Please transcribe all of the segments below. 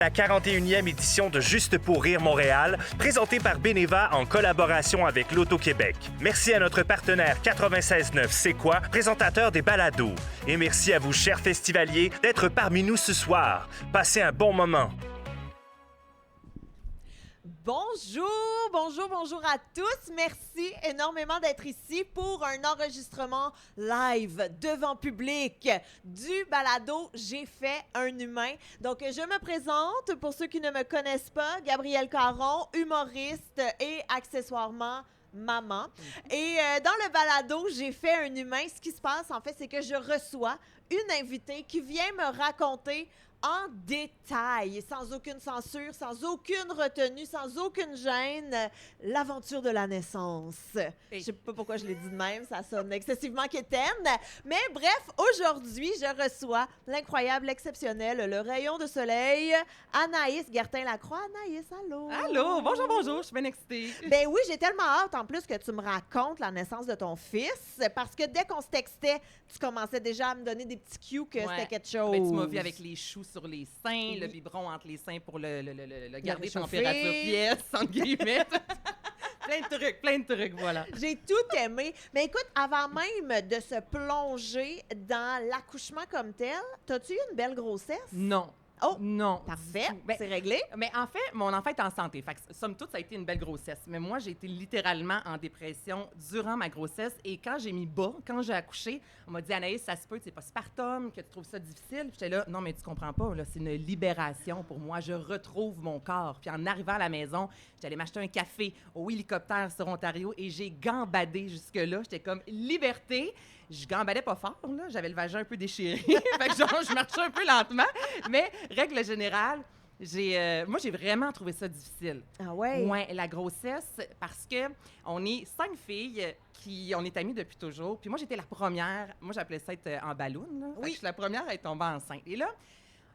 La 41e édition de Juste pour rire Montréal, présentée par Beneva en collaboration avec l'Auto-Québec. Merci à notre partenaire 96.9 C'est quoi, présentateur des balados. Et merci à vous, chers festivaliers, d'être parmi nous ce soir. Passez un bon moment. Bonjour à tous. Merci énormément d'être ici pour un enregistrement live devant public du balado J'ai fait un humain. Donc, je me présente pour ceux qui ne me connaissent pas, Gabrielle Caron, humoriste et accessoirement maman. Et dans le balado J'ai fait un humain, ce qui se passe en fait, c'est que je reçois une invitée qui vient me raconter en détail, sans aucune censure, sans aucune retenue, sans aucune gêne, l'aventure de la naissance. Je sais pas pourquoi je l'ai dit de même, ça sonne excessivement quétaine. Mais bref, aujourd'hui, je reçois l'incroyable, l'exceptionnel, le rayon de soleil, Anaïs Gertin-Lacroix. Anaïs, allô? Allô, bonjour, je suis bien excitée. Ben oui, j'ai tellement hâte en plus que tu me racontes la naissance de ton fils, parce que dès qu'on se textait, tu commençais déjà à me donner des petits cues que c'était quelque chose. Ben, tu m'as vu avec les choux sur les seins, le biberon entre les seins pour le garder température pièce, entre guillemets. plein de trucs, voilà. J'ai tout aimé. Mais écoute, avant même de se plonger dans l'accouchement comme tel, t'as-tu eu une belle grossesse? Non. Oh, non. Parfait, Ben, c'est réglé. Mais en fait, mon enfant est en santé. Fait que, somme toute, ça a été une belle grossesse. Mais moi, j'ai été littéralement en dépression durant ma grossesse. Et quand j'ai mis bas, quand j'ai accouché, on m'a dit, Anaïs, ça se peut, c'est postpartum, que tu trouves ça difficile. J'étais là, non, mais tu comprends pas, là, c'est une libération pour moi. Je retrouve mon corps. Puis en arrivant à la maison, j'allais m'acheter un café au hélicoptère sur Ontario et j'ai gambadé jusque-là. J'étais comme liberté. Je gambadais pas fort, là. J'avais le vagin un peu déchiré. Fait que genre, je marchais un peu lentement. Mais, règle générale, moi, j'ai vraiment trouvé ça difficile. Ah ouais? Ouais, la grossesse, parce que on est 5 filles on est amies depuis toujours. Puis moi, j'étais la première. Moi, j'appelais ça être en ballon, là. Fait que je suis la première à être tombée enceinte. Et là,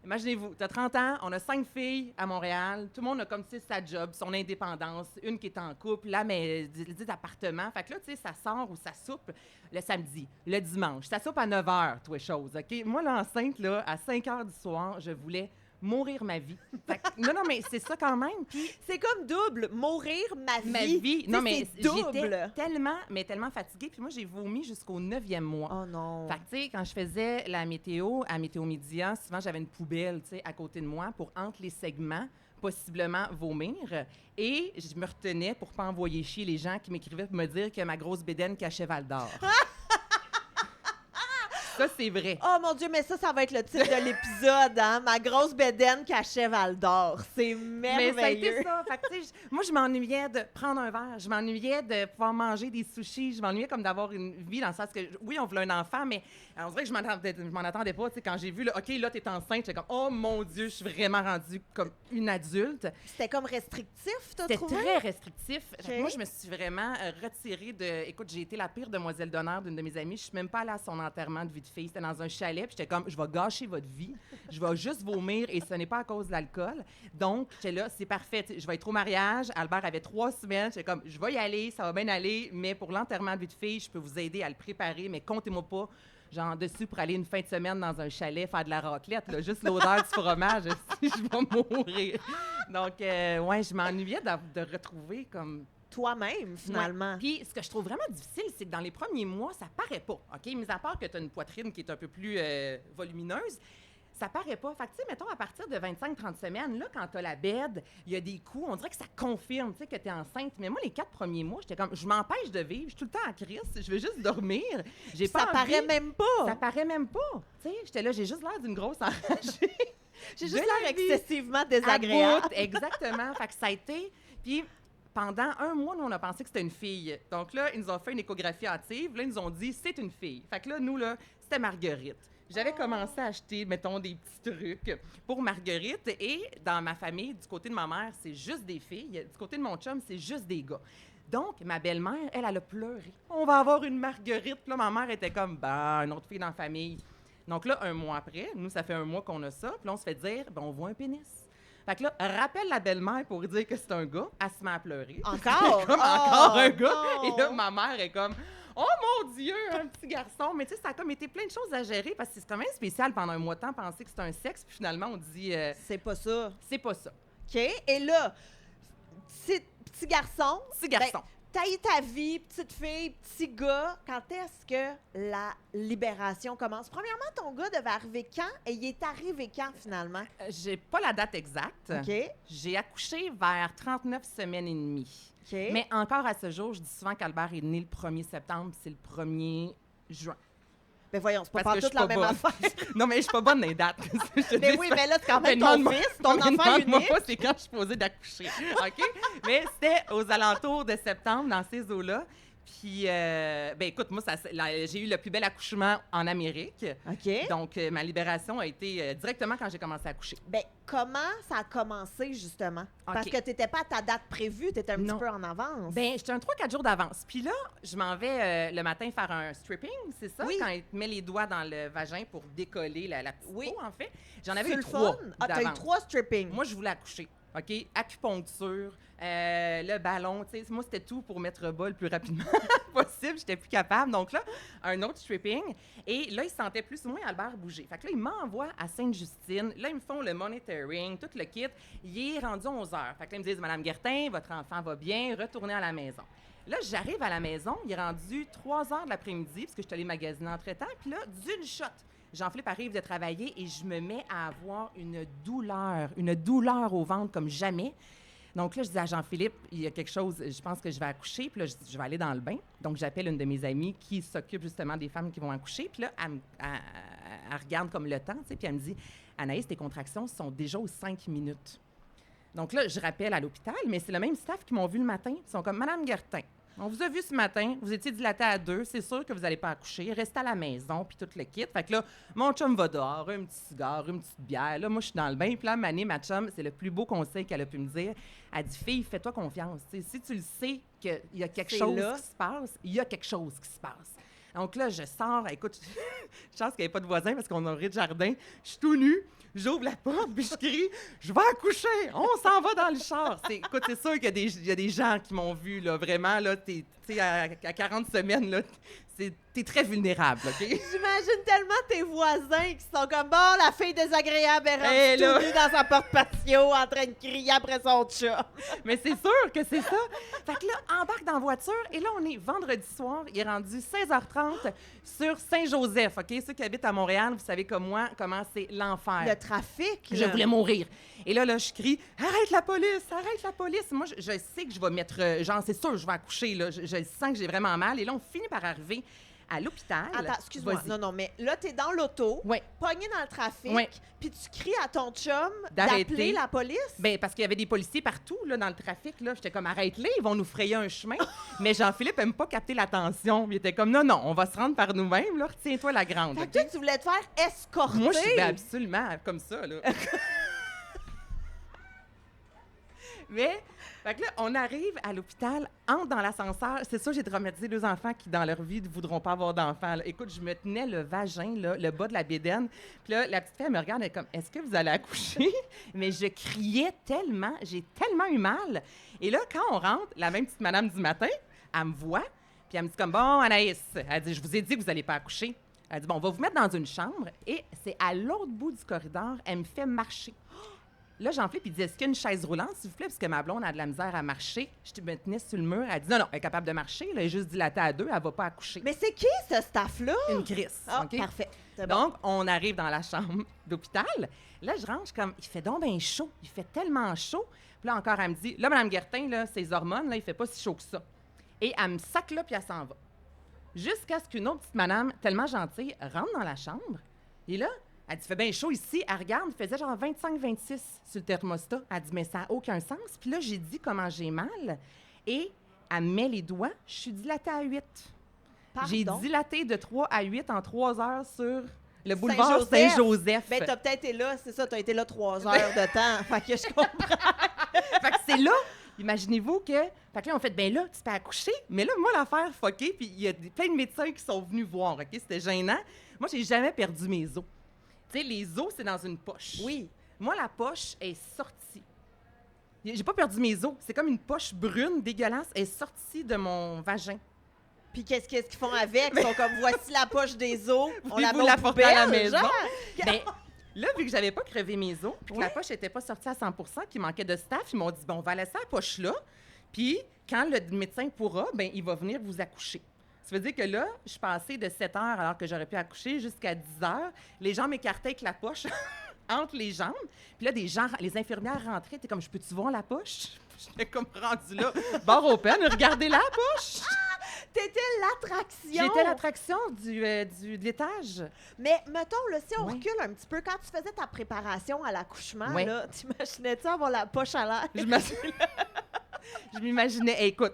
imaginez-vous, tu as 30 ans, on a 5 filles à Montréal, tout le monde a comme, tu sais, sa job, son indépendance, une qui est en couple, là, mais 10 appartements. Fait que là, tu sais, ça sort ou ça soupe le samedi, le dimanche. Ça soupe à 9 h, toi, chose, OK? Moi, l'enceinte, là, à 5 h du soir, je voulais mourir ma vie. Fait que, non, mais c'est ça quand même. Puis c'est comme double, mourir ma vie. Ma vie. Non, mais j'étais tellement fatiguée. Puis moi, j'ai vomi jusqu'au 9e mois. Oh non. Fait que, tu sais, quand je faisais la météo à Météo Média, souvent, j'avais une poubelle, tu sais, à côté de moi pour, entre les segments, possiblement vomir. Et je me retenais pour pas envoyer chier les gens qui m'écrivaient pour me dire que ma grosse bédaine cachait Val-d'Or. Ça, c'est vrai. Oh mon Dieu, mais ça va être le titre de l'épisode, hein? Ma grosse bédaine cachait Val-d'Or. C'est merveilleux. Mais ça a été ça. Fait que, moi, je m'ennuyais de prendre un verre. Je m'ennuyais de pouvoir manger des sushis. Je m'ennuyais comme d'avoir une vie dans le sens que, oui, on voulait un enfant, mais on dirait que je m'en attendais pas. T'sais, quand j'ai vu, là, OK, là, t'es enceinte, j'étais comme, oh mon Dieu, je suis vraiment rendue comme une adulte. C'était comme restrictif, t'as trouvé? C'était très restrictif. Okay. Moi, je me suis vraiment retirée de... Écoute, j'ai été la pire demoiselle d'honneur d'une de mes amies. Je suis même pas allée à son enterrement de vie de fille. C'était dans un chalet, puis j'étais comme, je vais gâcher votre vie. Je vais juste vomir, et ce n'est pas à cause de l'alcool. Donc, j'étais là, c'est parfait. Je vais être au mariage. Albert avait 3 semaines. J'étais comme, je vais y aller, ça va bien aller, mais pour l'enterrement de vie de fille, je peux vous aider à le préparer, mais comptez-moi pas genre dessus pour aller une fin de semaine dans un chalet faire de la raclette, là, juste l'odeur du fromage, je vais mourir. Donc, ouais, je m'ennuyais de retrouver comme... toi-même, finalement. Ouais. Puis, ce que je trouve vraiment difficile, c'est que dans les premiers mois, ça paraît pas, OK? Mis à part que tu as une poitrine qui est un peu plus volumineuse, ça paraît pas. Fait que, tu sais, mettons, à partir de 25-30 semaines, là, quand t'as la bed, il y a des coups, on dirait que ça confirme, tu sais, que t'es enceinte. Mais moi, les 4 premiers mois, j'étais comme, je m'empêche de vivre, je suis tout le temps en crise, je veux juste dormir. J'ai pas ça paraît même pas. Ça paraît même pas. Tu sais, j'étais là, j'ai juste l'air d'une grosse enragée. J'ai juste l'air excessivement désagréable. Exactement. Fait que ça a été... Puis... Pendant 1 mois, nous, on a pensé que c'était une fille. Donc là, ils nous ont fait une échographie hâtive. Là, ils nous ont dit, c'est une fille. Fait que là, nous, là, c'était Marguerite. J'avais commencé à acheter, mettons, des petits trucs pour Marguerite. Et dans ma famille, du côté de ma mère, c'est juste des filles. Du côté de mon chum, c'est juste des gars. Donc, ma belle-mère, elle a pleuré. On va avoir une Marguerite. Puis là, ma mère était comme, bah, une autre fille dans la famille. Donc là, 1 mois après, nous, ça fait 1 mois qu'on a ça. Puis là, on se fait dire, ben, on voit un pénis. Fait que là, rappelle la belle-mère pour dire que c'est un gars, elle se met à pleurer. Encore? Comme encore un gars. Non. Et là, ma mère est comme, oh mon Dieu, un petit garçon. Mais tu sais, ça a comme été plein de choses à gérer parce que c'est quand même spécial pendant un mois de temps penser que c'est un sexe, puis finalement, on dit C'est pas ça. c'est pas ça. OK? Et là, petit garçon. Petit garçon. T'as eu ta vie, petite fille, petit gars. Quand est-ce que la libération commence? Premièrement, ton gars devait arriver quand et il est arrivé quand finalement? J'ai pas la date exacte. OK? J'ai accouché vers 39 semaines et demie. OK. Mais encore à ce jour, je dis souvent qu'Albert est né le 1er septembre, puis c'est le 1er juin. Mais voyons, c'est pas Parce que toute je suis la pas même bonne. affaire. Non, mais je suis pas bonne dans les dates. Je te Mais dis oui, ça. mais là, c'est quand Mais même ton demande-moi- fils, ton mais enfant demande-moi unique. pas c'est quand je suis posée d'accoucher, OK? Mais c'était aux alentours de septembre, dans ces eaux-là. Puis, ben écoute, moi, j'ai eu le plus bel accouchement en Amérique. OK. Donc, ma libération a été directement quand j'ai commencé à accoucher. Ben, comment ça a commencé, justement? Parce OK. que tu n'étais pas à ta date prévue, tu étais un Non. petit peu en avance. Ben, j'étais un 3-4 jours d'avance. Puis là, je m'en vais le matin faire un stripping, c'est ça? Oui. Quand il te met les doigts dans le vagin pour décoller la petite Oui. peau, en fait. J'en avais C'est eu le 3 fun? Ah, t'as eu d'avance. 3 stripping. Moi, je voulais accoucher. OK? Acupuncture, le ballon, tu sais, moi, c'était tout pour mettre bas le plus rapidement possible. J'étais plus capable. Donc là, un autre stripping. Et là, il sentait plus ou moins Albert bouger. Fait que là, il m'envoie à Sainte-Justine. Là, ils me font le monitoring, tout le kit. Il est rendu 11 heures. Fait que là, ils me disent, Madame Guertin, votre enfant va bien, retournez à la maison. Là, j'arrive à la maison, il est rendu 3 heures de l'après-midi, parce que je suis allée magasiner entre-temps. Puis là, d'une shot, Jean-Philippe arrive de travailler et je me mets à avoir une douleur au ventre comme jamais. Donc là, je dis à Jean-Philippe, il y a quelque chose, je pense que je vais accoucher, puis là, je vais aller dans le bain. Donc, j'appelle une de mes amies qui s'occupe justement des femmes qui vont accoucher. Puis là, elle regarde comme le temps, tu sais, puis elle me dit, Anaïs, tes contractions sont déjà aux 5 minutes. Donc là, je rappelle à l'hôpital, mais c'est le même staff qui m'ont vu le matin. Ils sont comme, Madame Guertin, on vous a vu ce matin, vous étiez dilatée à 2, c'est sûr que vous n'allez pas accoucher, restez à la maison, puis tout le kit. Fait que là, mon chum va dehors, un petit cigare, une petite bière. Là, moi, je suis dans le bain, puis là, Mané, ma chum, c'est le plus beau conseil qu'elle a pu me dire. Elle dit, fille, fais-toi confiance. T'sais, si tu le sais qu'il y a quelque C'est chose là. qui se passe, il y a quelque chose qui se passe. Donc là, je sors, écoute, chance qu'il n'y avait pas de voisin parce qu'on a un rez-de-jardin. Je suis tout nu, j'ouvre la porte, puis je crie, je vais accoucher, on s'en va dans le char. Écoute, c'est sûr qu'il y a des gens qui m'ont vu, là, vraiment, là, tu sais, à 40 semaines, là, t'es très vulnérable, OK? J'imagine tellement tes voisins qui sont comme, bon, la fille désagréable est rendue Hey, là. tout nue dans sa porte patio en train de crier après son chat. Mais c'est sûr que c'est ça. Fait que là, embarque dans la voiture et là, on est vendredi soir. Il est rendu 16h30 sur Saint-Joseph, OK? Ceux qui habitent à Montréal, vous savez comme moi comment c'est l'enfer. Le trafic, Je là. voulais mourir. Et là, je crie « Arrête la police! Arrête la police! » Moi, je sais que je vais mettre... genre, c'est sûr, je vais accoucher, là. Je sens que j'ai vraiment mal. Et là, on finit par arriver à l'hôpital. Attends, excuse-moi. Vas-y. Non, mais là, t'es dans l'auto, Ouais. pogné dans le trafic, Ouais. puis tu cries à ton chum D'arrêter. d'appeler la police? Ben parce qu'il y avait des policiers partout là, dans le trafic. Là. J'étais comme, arrête-les, ils vont nous frayer un chemin. Mais Jean-Philippe aime pas capter l'attention. Il était comme, non, on va se rendre par nous-mêmes. Là. Retiens-toi la grande. Fait OK? que toi, tu voulais te faire escorter. Moi, je suis absolument comme ça. Là. Mais, fait que là, on arrive à l'hôpital, entre dans l'ascenseur. C'est sûr, j'ai traumatisé 2 enfants qui, dans leur vie, ne voudront pas avoir d'enfants. là. Écoute, je me tenais le vagin, là, le bas de la bédaine. Puis là, la petite fille, elle me regarde, elle est comme, est-ce que vous allez accoucher? Mais je criais tellement, j'ai tellement eu mal. Et là, quand on rentre, la même petite madame du matin, elle me voit, puis elle me dit comme, bon, Anaïs, elle dit, je vous ai dit que vous n'allez pas accoucher. Elle dit, bon, on va vous mettre dans une chambre. Et c'est à l'autre bout du corridor, elle me fait marcher. Là, Jean-Philippe, il dit, est-ce qu'il y a une chaise roulante, s'il vous plaît? Parce que ma blonde a de la misère à marcher. Je me tenais sur le mur. Elle dit, non, elle est capable de marcher. Elle est juste dilatée à 2. Elle va pas accoucher. Mais c'est qui, ce staff-là? Une crise. Ah, OK? parfait. C'est bon. Donc, on arrive dans la chambre d'hôpital. Là, je range comme, il fait donc bien chaud. Il fait tellement chaud. Puis là, encore, elle me dit, là, Mme Guertin, là, ses hormones, là, il fait pas si chaud que ça. Et elle me sac là, puis elle s'en va. Jusqu'à ce qu'une autre petite madame, tellement gentille, rentre dans la chambre. Et là, elle dit, il fait bien chaud ici. Elle regarde, il faisait genre 25-26 sur le thermostat. Elle dit, mais ça n'a aucun sens. Puis là, j'ai dit comment j'ai mal. Et elle me met les doigts. Je suis dilatée à 8. Pardon? J'ai dilaté de 3 à 8 en 3 heures sur le boulevard Saint-Joseph. Saint-Joseph. Ben, t'as peut-être été là, c'est ça, t'as été là 3 heures de temps. Fait que je comprends. Fait que c'est là, imaginez-vous que... Fait que là, on fait, ben là, tu peux accoucher. Mais là, moi, l'affaire fuckée, puis il y a plein de médecins qui sont venus voir, OK? C'était gênant. Moi, j'ai jamais perdu mes os. Tu sais, les os, c'est dans une poche. Oui. Moi, la poche est sortie. J'ai pas perdu mes os. C'est comme une poche brune, dégueulasse, elle est sortie de mon vagin. Puis qu'est-ce qu'ils font avec? Ils sont comme, voici la poche des os, on la met la aux porter à la poubelles, maison? genre? Ben, là, vu que j'avais pas crevé mes os, puis que la Oui. poche n'était pas sortie à 100 qu'il manquait de staff, ils m'ont dit, bon, on va laisser la poche là, puis quand le médecin pourra, ben il va venir vous accoucher. Ça veut dire que là, je suis passée de 7 heures alors que j'aurais pu accoucher jusqu'à 10 heures. Les gens m'écartaient avec la poche entre les jambes. Puis là, les infirmières rentraient. T'es comme, je peux-tu voir la poche? J'étais comme rendue là, barre open, regardez la poche! T'étais l'attraction. J'étais l'attraction de l'étage. Mais mettons, là, si on Oui. recule un petit peu, quand tu faisais ta préparation à l'accouchement, Oui. là, t'imaginais-tu avoir la poche à l'air? Je m'imaginais, hey, écoute,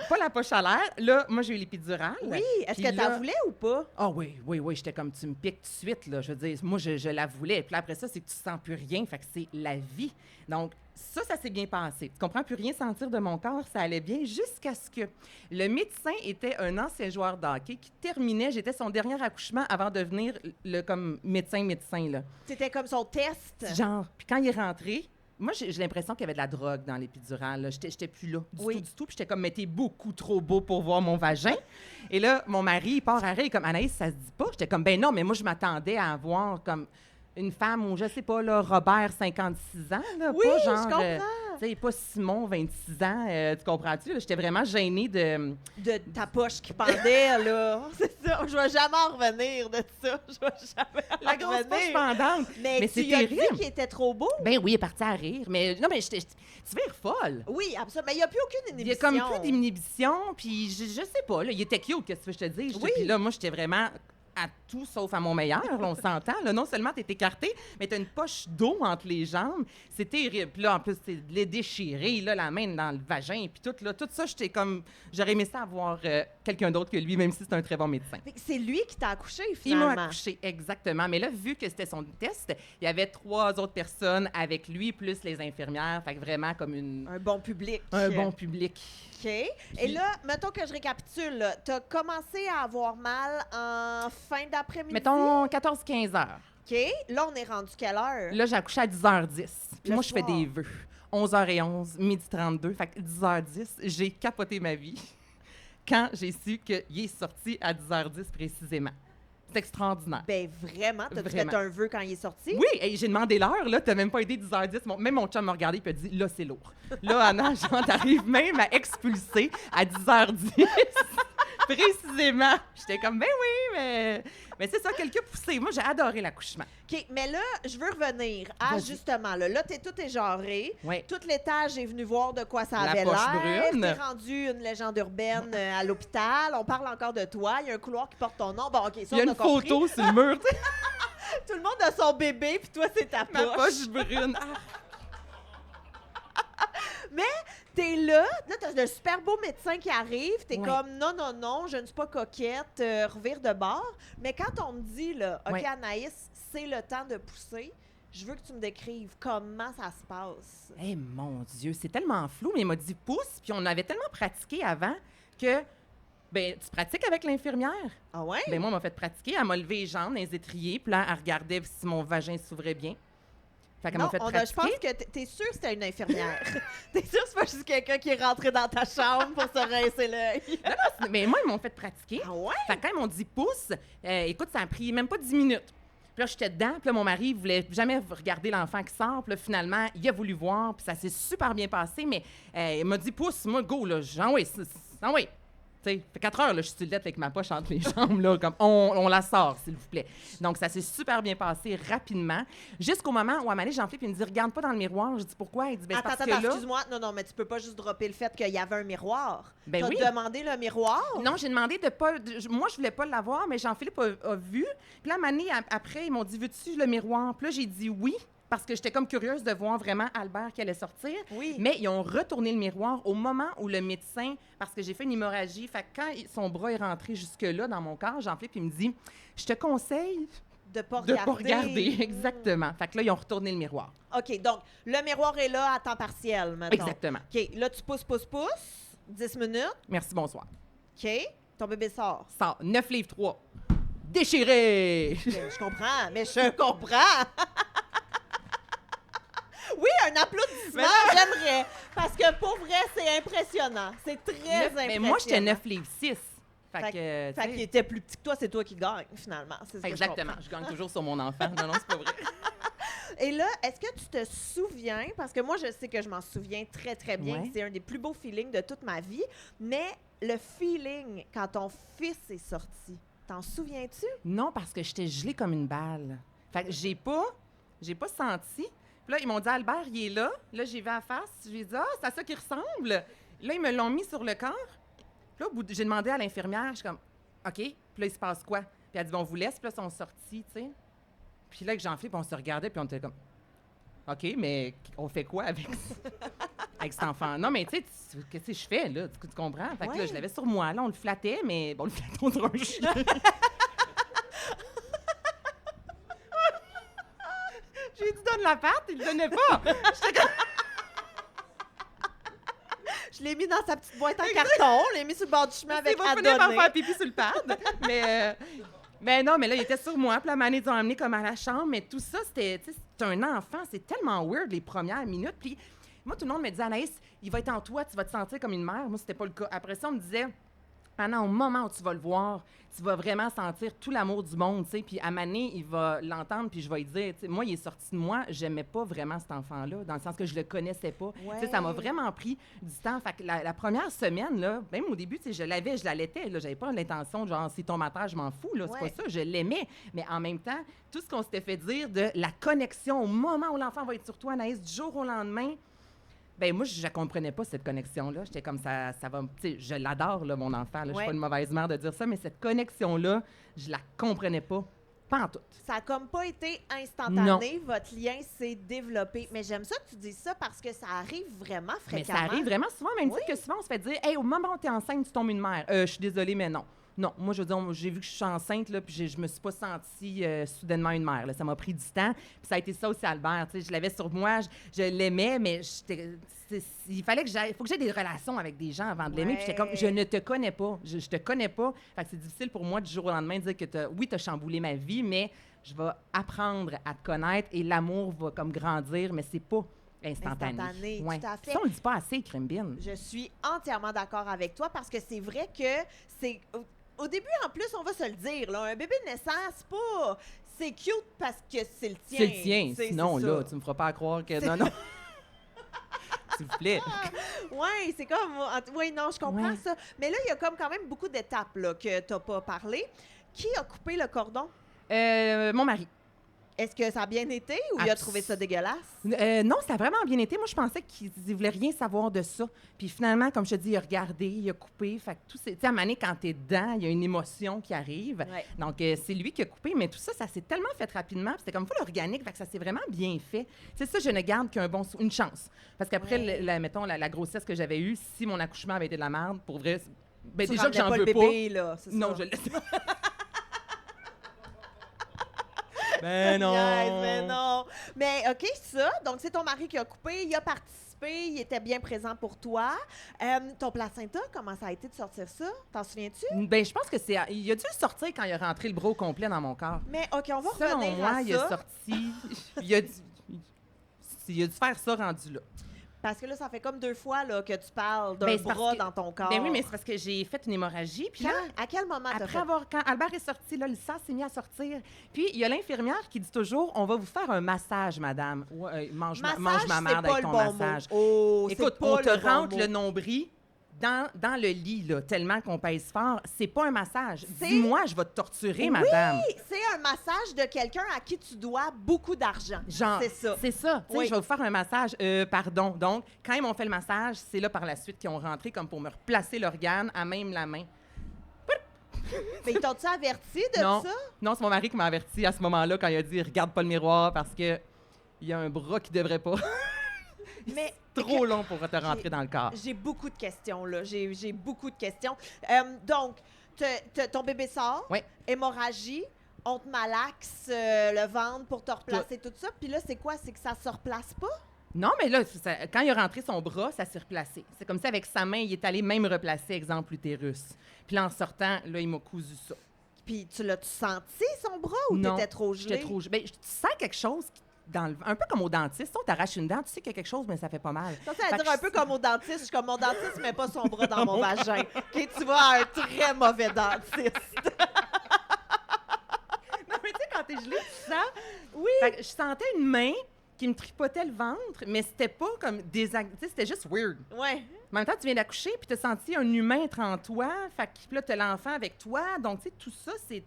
pas la poche à l'air. Là, moi, j'ai eu l'épidurale. Oui, est-ce Puis que là- t'en voulais ou pas? Ah oui, j'étais comme, tu me piques tout de suite, là. Je veux dire, moi, je la voulais. Puis là, après ça, c'est que tu sens plus rien. Fait que c'est la vie. Donc, ça s'est bien passé. Tu comprends? Plus rien sentir de mon corps, ça allait bien jusqu'à ce que le médecin était un ancien joueur de hockey qui terminait, j'étais son dernier accouchement avant de devenir comme médecin, là. C'était comme son test. Genre, puis quand il est rentré, moi, j'ai l'impression qu'il y avait de la drogue dans l'épidurale. Là. J'étais plus là du tout. Puis j'étais comme, mais t'es beaucoup trop beau pour voir mon vagin. Et là, mon mari, il part à rire, comme, Anaïs, ça se dit pas. J'étais comme, ben non, mais moi, je m'attendais à avoir comme une femme ou, je sais pas, là, Robert, 56 ans. Là, Oui, pas je genre, comprends. tu sais, pas Simon, 26 ans. Tu comprends-tu? là? J'étais vraiment gênée de... De ta poche qui pendait, là. C'est ça. Je vais jamais en revenir de ça. Je vais jamais en La grosse revenir. poche pendante. Mais Mais tu c'est lui as dit terrible. qu'il était trop beau? Ben oui, il est parti à rire. Mais non, mais tu vires folle. Oui, absolument. Mais il n'y a plus aucune Il y a inhibition. comme plus d'inhibition, puis je sais pas, là, il était cute, qu'est-ce que je te dis? Oui. Puis là, moi, j'étais vraiment à tout sauf à mon meilleur, là, on s'entend. Là. Non seulement t'es écarté, mais t'as une poche d'eau entre les jambes. C'est terrible. Puis là, en plus, c'est de les déchirer, là, la main dans le vagin, puis tout, là, tout ça, j'étais comme... J'aurais aimé ça avoir quelqu'un d'autre que lui, même si c'est un très bon médecin. Fait que c'est lui qui t'a accouché, Il finalement. m'a accouché, exactement. Mais là, vu que c'était son test, il y avait 3 autres personnes avec lui, plus les infirmières. Fait que vraiment comme Un bon public. un bon public. OK. Et là, mettons que je récapitule. Tu as commencé à avoir mal en fin d'après-midi. Mettons 14-15 heures. OK. Là, on est rendu quelle heure? Là, j'ai accouché à 10h10. Puis Le moi, je fais soir. des vœux. 11h11, 12h32. Fait que 10h10, j'ai capoté ma vie quand j'ai su qu'il est sorti à 10h10 précisément. C'est extraordinaire. Ben vraiment, t'as-tu fait Vraiment. un vœu quand il est sorti? Oui, hey, j'ai demandé l'heure, là, t'as même pas aidé 10h10. Même mon chum m'a regardé et a dit, là, c'est lourd. Là, Anna, genre, t'arrives même à expulser à 10h10. Précisément. J'étais comme, ben oui, mais c'est ça, quelques poussées. Moi, j'ai adoré l'accouchement. OK, mais là, je veux revenir à Vas-y. justement, là, t'es tout égenré. Oui. Tout l'étage est venu voir de quoi ça La avait poche l'air. brune. T'es rendu une légende urbaine à l'hôpital. On parle encore de toi. Il y a un couloir qui porte ton nom. Bon, OK, ça, Il y a on une a compris. photo sur le mur, tu sais, Tout le monde a son bébé, puis toi, c'est ta ma poche. poche brune. Ah. T'es là t'as le super beau médecin qui arrive, t'es Ouais. comme non, je ne suis pas coquette, revire de bord. Mais quand on me dit, là, OK, Ouais. Anaïs, c'est le temps de pousser, je veux que tu me décrives comment ça se passe. Eh mon Dieu, c'est tellement flou, mais il m'a dit pousse, puis on avait tellement pratiqué avant que, ben tu pratiques avec l'infirmière. Ah ouais? Ben moi, elle m'a fait pratiquer, elle m'a levé les jambes, les étriers, puis là, elle regardait si mon vagin s'ouvrait bien. Fait qu'elle Non, m'a fait je pratiquer. pense que t'es sûre que c'était une infirmière. T'es sûre que c'est pas juste quelqu'un qui est rentré dans ta chambre pour se rincer l'œil. Mais moi, ils m'ont fait pratiquer. Ah ouais? Fait que quand ils m'ont dit pousse, écoute, ça a pris même pas 10 minutes. Puis là, j'étais dedans, puis là, mon mari voulait jamais regarder l'enfant qui sort. Puis là, finalement, il a voulu voir, puis ça s'est super bien passé, mais il m'a dit pousse, moi, go, là, oui. Tu sais, fait 4 heures, là, je suis sur le lit avec ma poche entre les jambes, là, comme on la sort, s'il vous plaît. Donc, ça s'est super bien passé rapidement, jusqu'au moment où à un moment donné, Jean-Philippe, il me dit, regarde pas dans le miroir. Je dis, pourquoi? Il dit, ben, Attends, parce que là... excuse-moi. Non, mais tu peux pas juste dropper le fait qu'il y avait un miroir. Ben T'as oui. demandé le miroir? Non, j'ai demandé de pas. Moi, je voulais pas l'avoir, mais Jean-Philippe a vu. Puis là, une année après, ils m'ont dit, veux-tu le miroir? Puis là, j'ai dit oui, parce que j'étais comme curieuse de voir vraiment Albert qui allait sortir. Oui. Mais ils ont retourné le miroir au moment où le médecin, parce que j'ai fait une hémorragie, fait que quand son bras est rentré jusque-là dans mon corps, Jean-Philippe, il me dit, je te conseille De pas de regarder. pas regarder. Exactement. Fait que là, ils ont retourné le miroir. OK, donc, le miroir est là à temps partiel, maintenant. Exactement. OK, là, tu pousses. 10 minutes. Merci, bonsoir. OK, ton bébé sort. Sort 9 livres 3. Déchiré! Je comprends, mais je comprends. Oui, un applaudissement, j'aimerais. Parce que pour vrai, c'est impressionnant. C'est très impressionnant. Mais moi, j'étais 9 livres 6. Fait tu sais, qu'il était plus petit que toi, c'est toi qui gagne, finalement. C'est ce que je exactement. Je gagne toujours sur mon enfant. Non, c'est pas vrai. Et là, est-ce que tu te souviens, parce que moi, je sais que je m'en souviens très, très bien, Ouais. que c'est un des plus beaux feelings de toute ma vie, mais le feeling quand ton fils est sorti, t'en souviens-tu? Non, parce que j'étais gelée comme une balle. Fait que j'ai pas senti. Puis là, ils m'ont dit, Albert, il est là. Là, j'ai vu à la face. J'ai dit, c'est à ça qu'il ressemble. Là, ils me l'ont mis sur le corps. Puis là, j'ai demandé à l'infirmière, je suis comme, OK. Puis là, il se passe quoi? Puis elle dit, on vous laisse. Puis là, ils sont sortis, tu sais. Puis là, avec Jean-Philippe, on se regardait, puis on était comme, OK, mais on fait quoi avec cet enfant? Non, mais tu sais, qu'est-ce que je fais, là? Tu comprends? Fait que là, je l'avais sur moi. Là, on le flattait, mais bon, on le flattait contre un chien. J'ai dit, donne la patte, il le donnait pas. Je l'ai mis dans sa petite boîte en carton, je l'ai mis sur le bord du chemin avec Il va à finir par donner. faire pipi sur le pad. Mais non, mais là, il était sur moi. Puis la manée, ils ont amené comme à la chambre. Mais tout ça, c'était, tu sais, c'est un enfant. C'est tellement weird, les premières minutes. Puis moi, tout le monde me disait, Anaïs, il va être en toi, tu vas te sentir comme une mère. Moi, c'était pas le cas. Après ça, on me disait, Anna, au moment où tu vas le voir, tu vas vraiment sentir tout l'amour du monde, tu sais. Puis à Mané, il va l'entendre, puis je vais lui dire, tu sais, moi, il est sorti de moi, j'aimais pas vraiment cet enfant-là, dans le sens que je le connaissais pas. Tu sais, ça m'a vraiment pris du temps. Fait que la première semaine, là, même au début, tu sais, je l'allaitais, là, j'avais pas l'intention, genre, s'il tombe à terre, je m'en fous, là, c'est pas ça, je l'aimais. Mais en même temps, tout ce qu'on s'était fait dire de la connexion au moment où l'enfant va être sur toi, Anaïs, du jour au lendemain, ben moi, je ne comprenais pas cette connexion-là. J'étais comme ça va... Tu sais, je l'adore, là, mon enfant. Je suis pas une mauvaise mère de dire ça, mais cette connexion-là, je la comprenais pas. Pas en tout. Ça n'a comme pas été instantané. Votre lien s'est développé. Mais j'aime ça que tu dises ça parce que ça arrive vraiment fréquemment. Mais ça arrive vraiment souvent, même que souvent, on se fait dire « Hey, au moment où tu es enceinte, tu tombes une mère. Je suis désolée, mais non. » Non, moi, je veux dire, j'ai vu que je suis enceinte, là, puis je me suis pas sentie soudainement une mère. Là. Ça m'a pris du temps. Puis ça a été ça aussi, Albert. Tu sais, je l'avais sur moi, je l'aimais, mais il fallait que faut que j'aie des relations avec des gens avant de l'aimer. Puis j'étais comme, je ne te connais pas. Je te connais pas. Fait que c'est difficile pour moi, du jour au lendemain, de dire que tu as chamboulé ma vie, mais je vais apprendre à te connaître et l'amour va comme grandir, mais c'est pas instantané. Tout à fait. Ça, on le dit pas assez, Crimbine. Je suis entièrement d'accord avec toi parce que c'est vrai que c'est... Au début, en plus, on va se le dire, là, un bébé de naissance, c'est pas... C'est cute parce que c'est le tien. C'est le tien. Sinon, là, tu me feras pas croire que... Non. S'il vous plaît. Oui, c'est comme... Oui, non, je comprends ça. Mais là, il y a comme quand même beaucoup d'étapes là, que tu n'as pas parlé. Qui a coupé le cordon? Mon mari. Est-ce que ça a bien été ou il a trouvé ça dégueulasse? Non, ça a vraiment bien été. Moi, je pensais qu'il ne voulait rien savoir de ça. Puis finalement, comme je te dis, il a regardé, il a coupé. Fait que tout c'est... Tu sais, à un moment donné, quand t'es dedans, il y a une émotion qui arrive. Ouais. Donc, c'est lui qui a coupé. Mais tout ça, ça s'est tellement fait rapidement. Puis c'était comme full organique. Fait que ça s'est vraiment bien fait. C'est ça, je ne garde une chance. Parce qu'après, mettons, la grossesse que j'avais eue, si mon accouchement avait été de la merde, pour vrai, ben, déjà que j'en veux bébé, là, non, je le laisse pas. Ben non! Yes, ben non! Mais OK, ça, donc c'est ton mari qui a coupé, il a participé, il était bien présent pour toi. Ton placenta, comment ça a été de sortir ça? T'en souviens-tu? Ben je pense que il a dû sortir quand il a rentré le bras au complet dans mon corps. Mais OK, on va Selon revenir moi, à ça. il a sorti... il a dû faire ça rendu là. Parce que là, ça fait comme 2 fois là, que tu parles d'un bras dans ton corps. Ben oui, mais c'est parce que j'ai fait une hémorragie. Puis là, à quel moment t'as fait? Quand Albert est sorti, là, le sang s'est mis à sortir. Puis il y a l'infirmière qui dit toujours, on va vous faire un massage, madame. Mange ma merde avec ton massage. Oh, écoute, on te rentre le nombril dans le lit, là, tellement qu'on pèse fort. C'est pas un massage. Dis-moi, je vais te torturer, madame. Oui, c'est un massage de quelqu'un à qui tu dois beaucoup d'argent. Genre, c'est ça. C'est ça. Tu sais, je vais vous faire un massage. Pardon. Donc, quand ils m'ont fait le massage, c'est là par la suite qu'ils ont rentré comme pour me replacer l'organe à même la main. Mais ils t'ont-tu averti de ça? Non, c'est mon mari qui m'a averti à ce moment-là quand il a dit « Regarde pas le miroir parce que il y a un bras qui devrait pas. » Mais trop long pour te rentrer dans le corps. J'ai beaucoup de questions, là. J'ai beaucoup de questions. Donc, ton bébé sort, hémorragie, on te malaxe le ventre pour te replacer tout ça. Puis là, c'est quoi? C'est que ça se replace pas? Non, mais là, quand il a rentré son bras, ça s'est replacé. C'est comme ça, avec sa main, il est allé même replacer, exemple, l'utérus. Puis là, en sortant, là, il m'a cousu ça. Puis tu l'as-tu senti, son bras, ou t'étais trop gelée? J'étais trop gelée. Ben, tu sens quelque chose un peu comme au dentiste. On t'arrache une dent, tu sais qu'il y a quelque chose, mais ça fait pas mal. Ça Fait veut que dire un je- peu comme au dentiste. Je suis comme mon dentiste met pas son bras dans mon vagin. OK, tu vois, un très mauvais dentiste. Non, mais tu sais, quand t'es gelé, tu sens. Oui. Fait que je sentais une main qui me tripotait le ventre, mais c'était pas comme tu sais, c'était juste weird. Ouais. En même temps, tu viens d'accoucher, puis t'as senti un humain être en toi, fait que puis là, t'as l'enfant avec toi, donc, tu sais, tout ça, c'est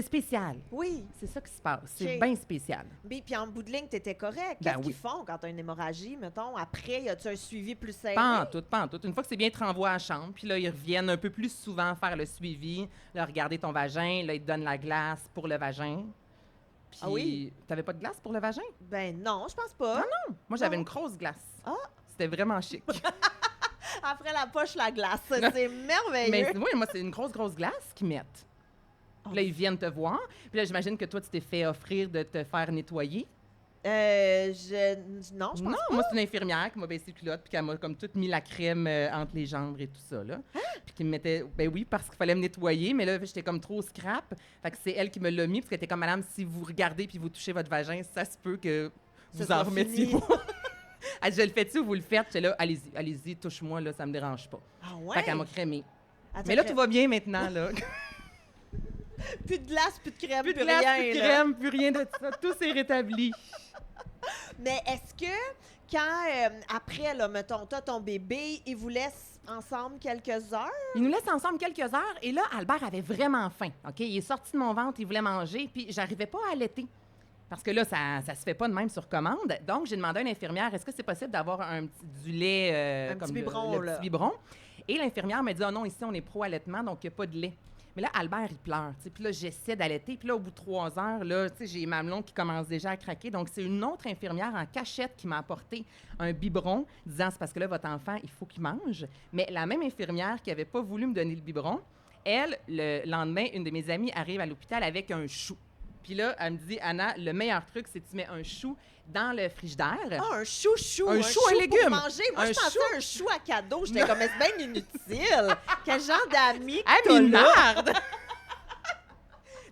spécial. Oui. C'est ça qui se passe. C'est OK. bien spécial. Puis en bout de ligne, t'étais correct. Ben Qu'est-ce oui. qu'ils font quand t'as une hémorragie, mettons? Après, y a-tu un suivi plus serré? Pas en tout. Une fois que c'est bien, ils te renvoient à la chambre. Puis là, ils reviennent un peu plus souvent faire le suivi, là, regarder ton vagin. Là, ils te donnent la glace pour le vagin. Puis, Ah oui? T'avais pas de glace pour le vagin? Ben non, je pense pas. Moi, j'avais Non. une grosse glace. Ah! C'était vraiment chic. Après la poche, la glace. C'est merveilleux. Mais oui, moi, c'est une grosse glace qu'ils mettent. Puis là, ils viennent te voir. Puis là, j'imagine que toi, tu t'es fait offrir de te faire nettoyer. Non, je pense Non, pas. moi, c'est une infirmière qui m'a baissé le culotte puis qui m'a comme tout mis la crème entre les jambes et tout ça, là. Hein? Puis qui me mettait... Ben oui, parce qu'il fallait me nettoyer, mais là, j'étais comme trop scrap. Fait que c'est elle qui me l'a mis, parce qu'elle était comme, madame, si vous regardez puis vous touchez votre vagin, ça se peut que Ça vous soit en remettiez fini. pas. Elle dit, je le fais-tu ou vous le faites? J'étais là, allez-y, touche-moi, là, ça me dérange pas. Ah ouais? Fait qu'elle m'a crémé. Attends, Mais là, tout va bien maintenant, là. Plus de glace, plus de crème, Plus de glace, rien. plus de là. crème, plus rien de ça. Tout s'est rétabli. Mais est-ce que quand, après, là, mettons, t'as ton bébé, ils vous laissent ensemble quelques heures? Il nous laisse ensemble quelques heures et là, Albert avait vraiment faim. OK? Il est sorti de mon ventre, il voulait manger, puis j'arrivais pas à allaiter. Parce que là, ça se fait pas de même sur commande. Donc, j'ai demandé à une infirmière, est-ce que c'est possible d'avoir du lait Un petit comme biberon, le là. petit biberon? Et l'infirmière m'a dit, oh non, ici, on est pro-allaitement, donc il n'y a pas de lait. Mais là, Albert, il pleure. Tu sais. Puis là, j'essaie d'allaiter. Puis là, au bout de 3 heures, là, tu sais, j'ai les mamelons qui commencent déjà à craquer. Donc, c'est une autre infirmière en cachette qui m'a apporté un biberon, disant, c'est parce que là, votre enfant, il faut qu'il mange. Mais la même infirmière qui n'avait pas voulu me donner le biberon, elle, le lendemain, une de mes amies arrive à l'hôpital avec un chou. Puis là, elle me dit, Anna, le meilleur truc, c'est que tu mets un chou dans le frigidaire. Ah, un chou-chou. Un chou, un pour légume. manger. Moi, Un je pensais chou. un chou à cadeau. J'étais comme, c'est bien inutile. Quel genre d'amis Ah, que t'as mais là? merde!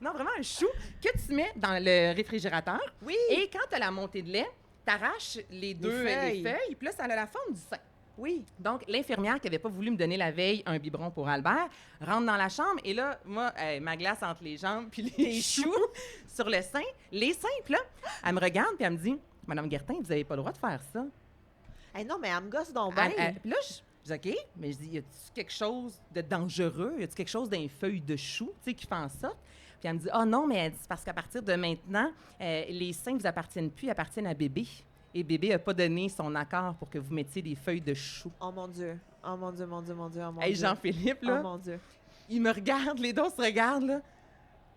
Non, vraiment un chou que tu mets dans le réfrigérateur. Oui. Et quand tu as la montée de lait, tu arraches les feuilles. feuilles, puis là, ça a la forme du sein. Oui. Donc, l'infirmière qui n'avait pas voulu me donner la veille un biberon pour Albert rentre dans la chambre et là, moi, ma glace entre les jambes puis les Tes choux sur le sein. Les seins, puis là, elle me regarde puis elle me dit, « Madame Guertin, vous n'avez pas le droit de faire ça. Hey, non, mais elle me gosse donc bien. Puis là, je dis, OK, mais je dis, y a-tu quelque chose de dangereux? Y a-tu quelque chose dans les feuilles de chou, tu sais, qui fait en sorte? Puis elle me dit, oh non, mais elle dit, c'est parce qu'à partir de maintenant, les seins ne vous appartiennent plus, ils appartiennent à bébé. Et bébé n'a pas donné son accord pour que vous mettiez des feuilles de chou. Oh mon Dieu. Oh mon Dieu, mon Dieu, mon Dieu, oh mon Hey, Dieu. Jean-Philippe, là, Oh mon Dieu. il me regarde, les deux se regardent, là.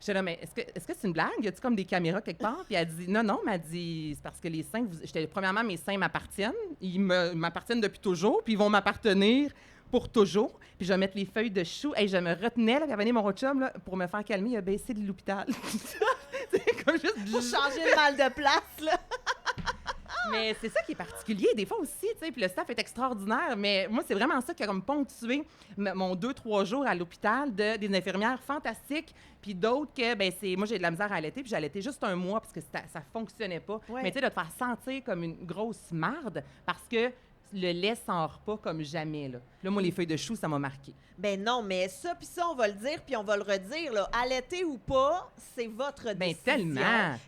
J'étais là, mais est-ce que c'est une blague? Y a-tu comme des caméras quelque part? Puis elle dit, non, mais elle dit, c'est parce que les seins, premièrement, mes seins m'appartiennent. Ils m'appartiennent depuis toujours, puis ils vont m'appartenir pour toujours. Puis je vais mettre les feuilles de chou. Et je me retenais, là, quand venait mon autre chum, là, pour me faire calmer, il a baissé de l'hôpital. C'est comme juste... Pour changer le mal de place, là. Mais c'est ça qui est particulier, des fois aussi, tu sais, puis le staff est extraordinaire, mais moi, c'est vraiment ça qui a comme ponctué mon 2-3 jours à l'hôpital des infirmières fantastiques, puis d'autres que, ben c'est moi, j'ai de la misère à allaiter, puis j'ai allaité juste 1 mois parce que ça fonctionnait pas. Ouais. Mais tu sais, de te faire sentir comme une grosse marde parce que le lait sort pas comme jamais, là. Là, moi, les feuilles de chou, ça m'a marqué. Ben non, mais ça, puis ça, on va le dire, puis on va le redire, là. Allaiter ou pas, c'est votre Ben, décision. tellement,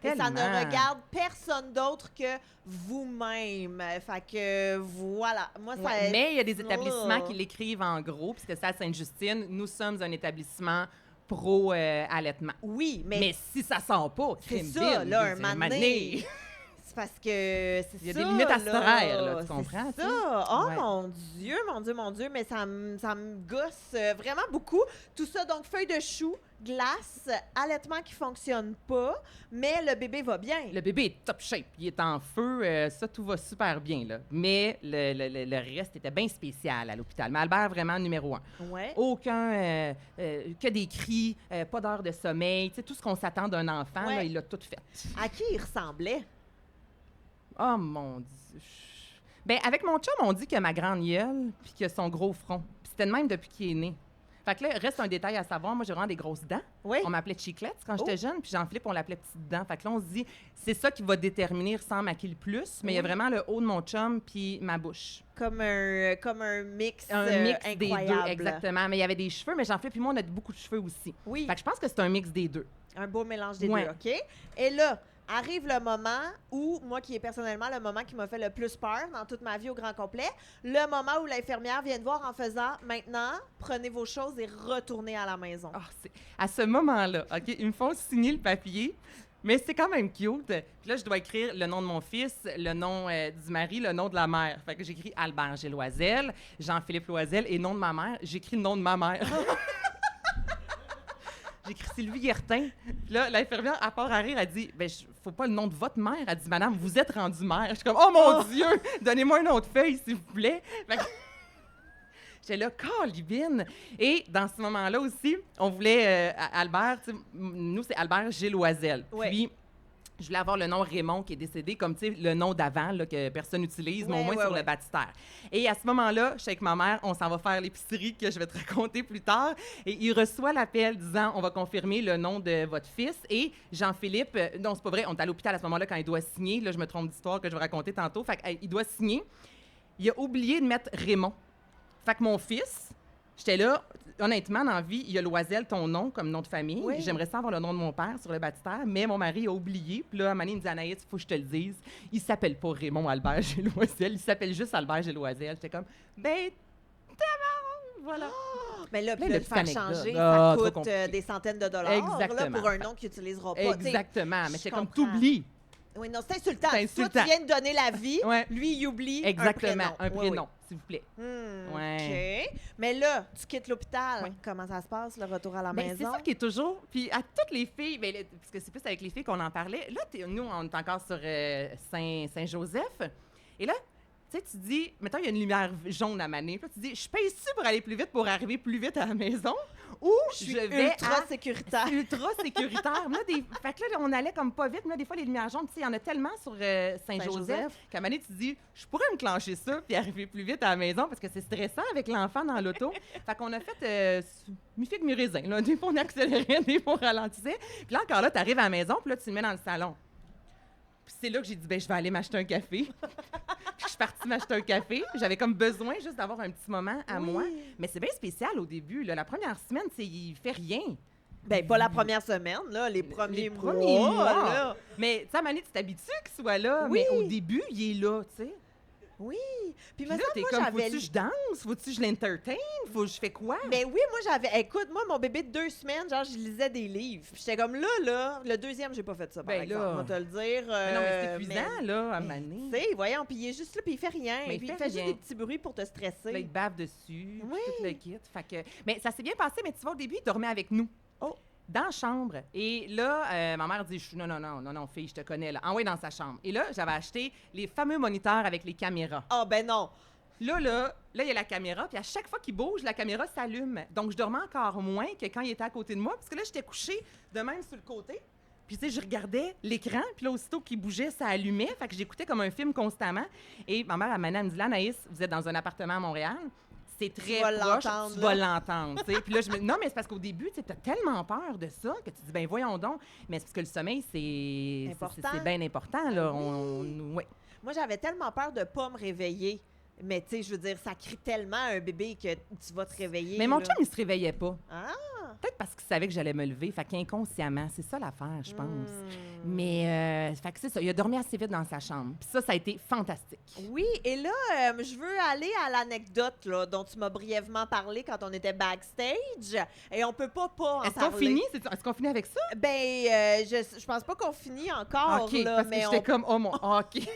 Et ça ne tellement. regarde personne d'autre que vous-même. Fait que, voilà. Moi, ça... Ouais, mais il y a des établissements Oh. qui l'écrivent en gros, puisque c'est à Sainte-Justine, nous sommes un établissement pro-allaitement. Oui, Mais si ça sent pas, c'est crime ça, bille, là, un c'est moment mané. donné. C'est parce que c'est ça. Il y a des limites astraires, là, tu c'est comprends, tu sais? ça. Oh Ouais. mon Dieu, mon Dieu, mon Dieu, mais ça me gosse vraiment beaucoup. Tout ça, donc feuille de chou, glace, allaitement qui fonctionne pas, mais le bébé va bien. Le bébé est top shape, il est en feu, ça, tout va super bien, là. Mais le reste était bien spécial à l'hôpital. Mais Albert, vraiment numéro 1. Ouais. Aucun, que des cris, pas d'heure de sommeil, tu sais, tout ce qu'on s'attend d'un enfant, Ouais. là, il a tout fait. À qui il ressemblait? Oh mon Dieu. Ben avec mon chum, on dit qu'il a ma grande gueule puis qu'il a son gros front. Puis c'était le même depuis qu'il est né. Fait que là, reste un détail à savoir. Moi, j'ai vraiment des grosses dents. Oui. On m'appelait Chiclette quand j'étais jeune, puis Jean-Philippe, on l'appelait Petite Dent. Fait que là, on se dit, c'est ça qui va déterminer, il ressemble à qui le plus, mais il y a vraiment le haut de mon chum puis ma bouche. Comme un mix Un mix des deux, incroyable. exactement. Mais il y avait des cheveux, mais Jean-Philippe et moi, on a beaucoup de cheveux aussi. Oui, Fait que je pense que c'est un mix des deux. un beau mélange des Ouais. deux, OK? Et là, arrive le moment où, moi qui est personnellement le moment qui m'a fait le plus peur dans toute ma vie au grand complet, le moment où l'infirmière vient de voir en faisant « Maintenant, prenez vos choses et retournez à la maison. Ah, à ce moment-là, OK, ils me font signer le papier, mais c'est quand même cute. Puis là, je dois écrire le nom de mon fils, le nom du mari, le nom de la mère. Fait que j'écris Albert G. Loisel, Jean-Philippe Loisel et nom de ma mère. J'écris le nom de ma mère. J'écris Sylvie Guertin. Puis là, l'infirmière, à part à rire, elle dit ben, faut pas le nom de votre mère. Elle dit Madame, vous êtes rendue mère. Je suis comme Oh mon Dieu, donnez-moi une autre feuille, s'il vous plaît. Fait que j'étais là, calibine. Et dans ce moment-là aussi, on voulait Albert, tu sais, nous, c'est Albert G. Loisel. Ouais. Puis, je voulais avoir le nom Raymond qui est décédé, comme tu sais, le nom d'avant là, que personne n'utilise, mais au Ouais, moins ouais, sur ouais. le baptistère. Et à ce moment-là, je suis avec ma mère, on s'en va faire l'épicerie que je vais te raconter plus tard. Et il reçoit l'appel disant on va confirmer le nom de votre fils. Et Jean-Philippe, non, c'est pas vrai, on est à l'hôpital à ce moment-là quand il doit signer. Là, je me trompe d'histoire que je vais raconter tantôt. Fait qu'il doit signer. Il a oublié de mettre Raymond. Fait que mon fils, j'étais là, honnêtement, dans la vie, il y a Loisel, ton nom, comme nom de famille. Oui. J'aimerais ça avoir le nom de mon père sur le baptistère, mais mon mari a oublié. Puis là, à un moment donné, il me dit Anaïs, il faut que je te le dise. Il s'appelle pas Raymond Albert G. Loisel, il s'appelle juste Albert G. Loisel. J'étais comme, ben, voilà. Mais là, puis Plein de de le faire petites changer, anecdotes. ça Ah, trop coûte compliqué. des centaines de dollars Exactement. là, pour un nom qu'il n'utilisera pas. T'sais, Exactement. Mais je c'est comme, comprends. t'oublies. Oui, non, c'est insultant. C'est Toi, insultant. tu viens de donner la vie, Ouais. lui, il oublie Exactement. un prénom. Oui, oui. S'il vous plaît. OK. Mais là, tu quittes l'hôpital. Ouais. Comment ça se passe, le retour à la Ben, c'est maison? ça qui est toujours. Puis à toutes les filles, ben, parce que c'est plus avec les filles qu'on en parlait. Là, nous, on est encore sur Saint-Joseph. Et là, tu sais, tu dis, mettons, il y a une lumière jaune à maner. Puis là, tu dis, je paye-tu pour aller plus vite, pour arriver plus vite à la maison? Ou Je suis je vais ultra à sécuritaire. ultra sécuritaire. Là, fait que là, on allait comme pas vite. Mais là, des fois, les lumières jaunes, tu sais, il y en a tellement sur Saint-Joseph Saint-Joseph. qu'à un moment donné, tu te dis, je pourrais me clencher ça puis arriver plus vite à la maison parce que c'est stressant avec l'enfant dans l'auto. Fait qu'on a fait mi-figue, mi-raisin. Là. Des fois, on accélérait, des fois, on ralentissait. Puis là, encore là, tu arrives à la maison, puis là, tu le mets dans le salon. Puis c'est là que j'ai dit, ben je vais aller m'acheter un café. Puis je suis partie m'acheter un café. J'avais comme besoin juste d'avoir un petit moment à Oui. moi. Mais c'est bien spécial au début. Là. La première semaine, il fait rien. Ben, pas la première semaine, là, les premiers premiers mois. mois. Là. Mais tu sais, à un moment donné, tu t'habitues qu'il soit là. Oui. Mais au début, il est là, tu sais. Oui. Puis, Puis me là, semble, t'es moi, comme, j'avais... faut-tu que je danse? Faut-tu que je l'entertain? Faut que je fais quoi? Ben oui, moi, j'avais... Écoute, moi, mon bébé de 2 semaines, genre, je lisais des livres. Puis j'étais comme, là, le deuxième, j'ai pas fait ça, par Ben exemple. là. On va te le dire. Mais non, mais c'est épuisant, mais- là, à un moment donné. Tu sais, voyons, puis il est juste là, puis il fait rien. Mais il Puis fait il fait juste rien. des petits bruits pour te Là, stresser. il te bave dessus, Oui. puis tout le kit. Fait que... Mais ça s'est bien passé, mais tu vois, au début, il dormait avec nous. Oh. Dans la chambre. Et là, ma mère dit non, fille, je te connais, là. Envoie dans sa chambre. Et là, j'avais acheté les fameux moniteurs avec les caméras. Ah, ben non. Là, il y a la caméra, puis à chaque fois qu'il bouge, la caméra s'allume. Donc, je dormais encore moins que quand il était à côté de moi, parce que là, j'étais couchée de même sur le côté. Puis, tu sais, je regardais l'écran, puis là, aussitôt qu'il bougeait, ça allumait. Fait que j'écoutais comme un film constamment. Et ma mère, elle me dit, là, Anaïs, vous êtes dans un appartement à Montréal. C'est très vas proche, l'entendre, tu là. vas l'entendre. Tu sais. Puis là, non, mais c'est parce qu'au début, tu as tellement peur de ça que tu dis, ben voyons donc. Mais c'est parce que le sommeil, Important. c'est bien important, là. Oui. Ouais. Moi, j'avais tellement peur de pas me réveiller. Mais tu sais, je veux dire, ça crie tellement un bébé que tu vas te réveiller. Mais mon là. chum, il se réveillait pas. Ah! Peut-être parce qu'il savait que j'allais me lever. Fait qu'inconsciemment, c'est ça l'affaire, je pense. Hmm. Mais, fait que c'est ça. Il a dormi assez vite dans sa chambre. Puis ça a été fantastique. Oui, et là, je veux aller à l'anecdote là, dont tu m'as brièvement parlé quand on était backstage. Et on peut pas en Est-ce qu'on parler. finit? Est-ce qu'on finit avec ça? Ben, je pense pas qu'on finit encore, OK, là, parce que mais j'étais comme, oh mon, OK.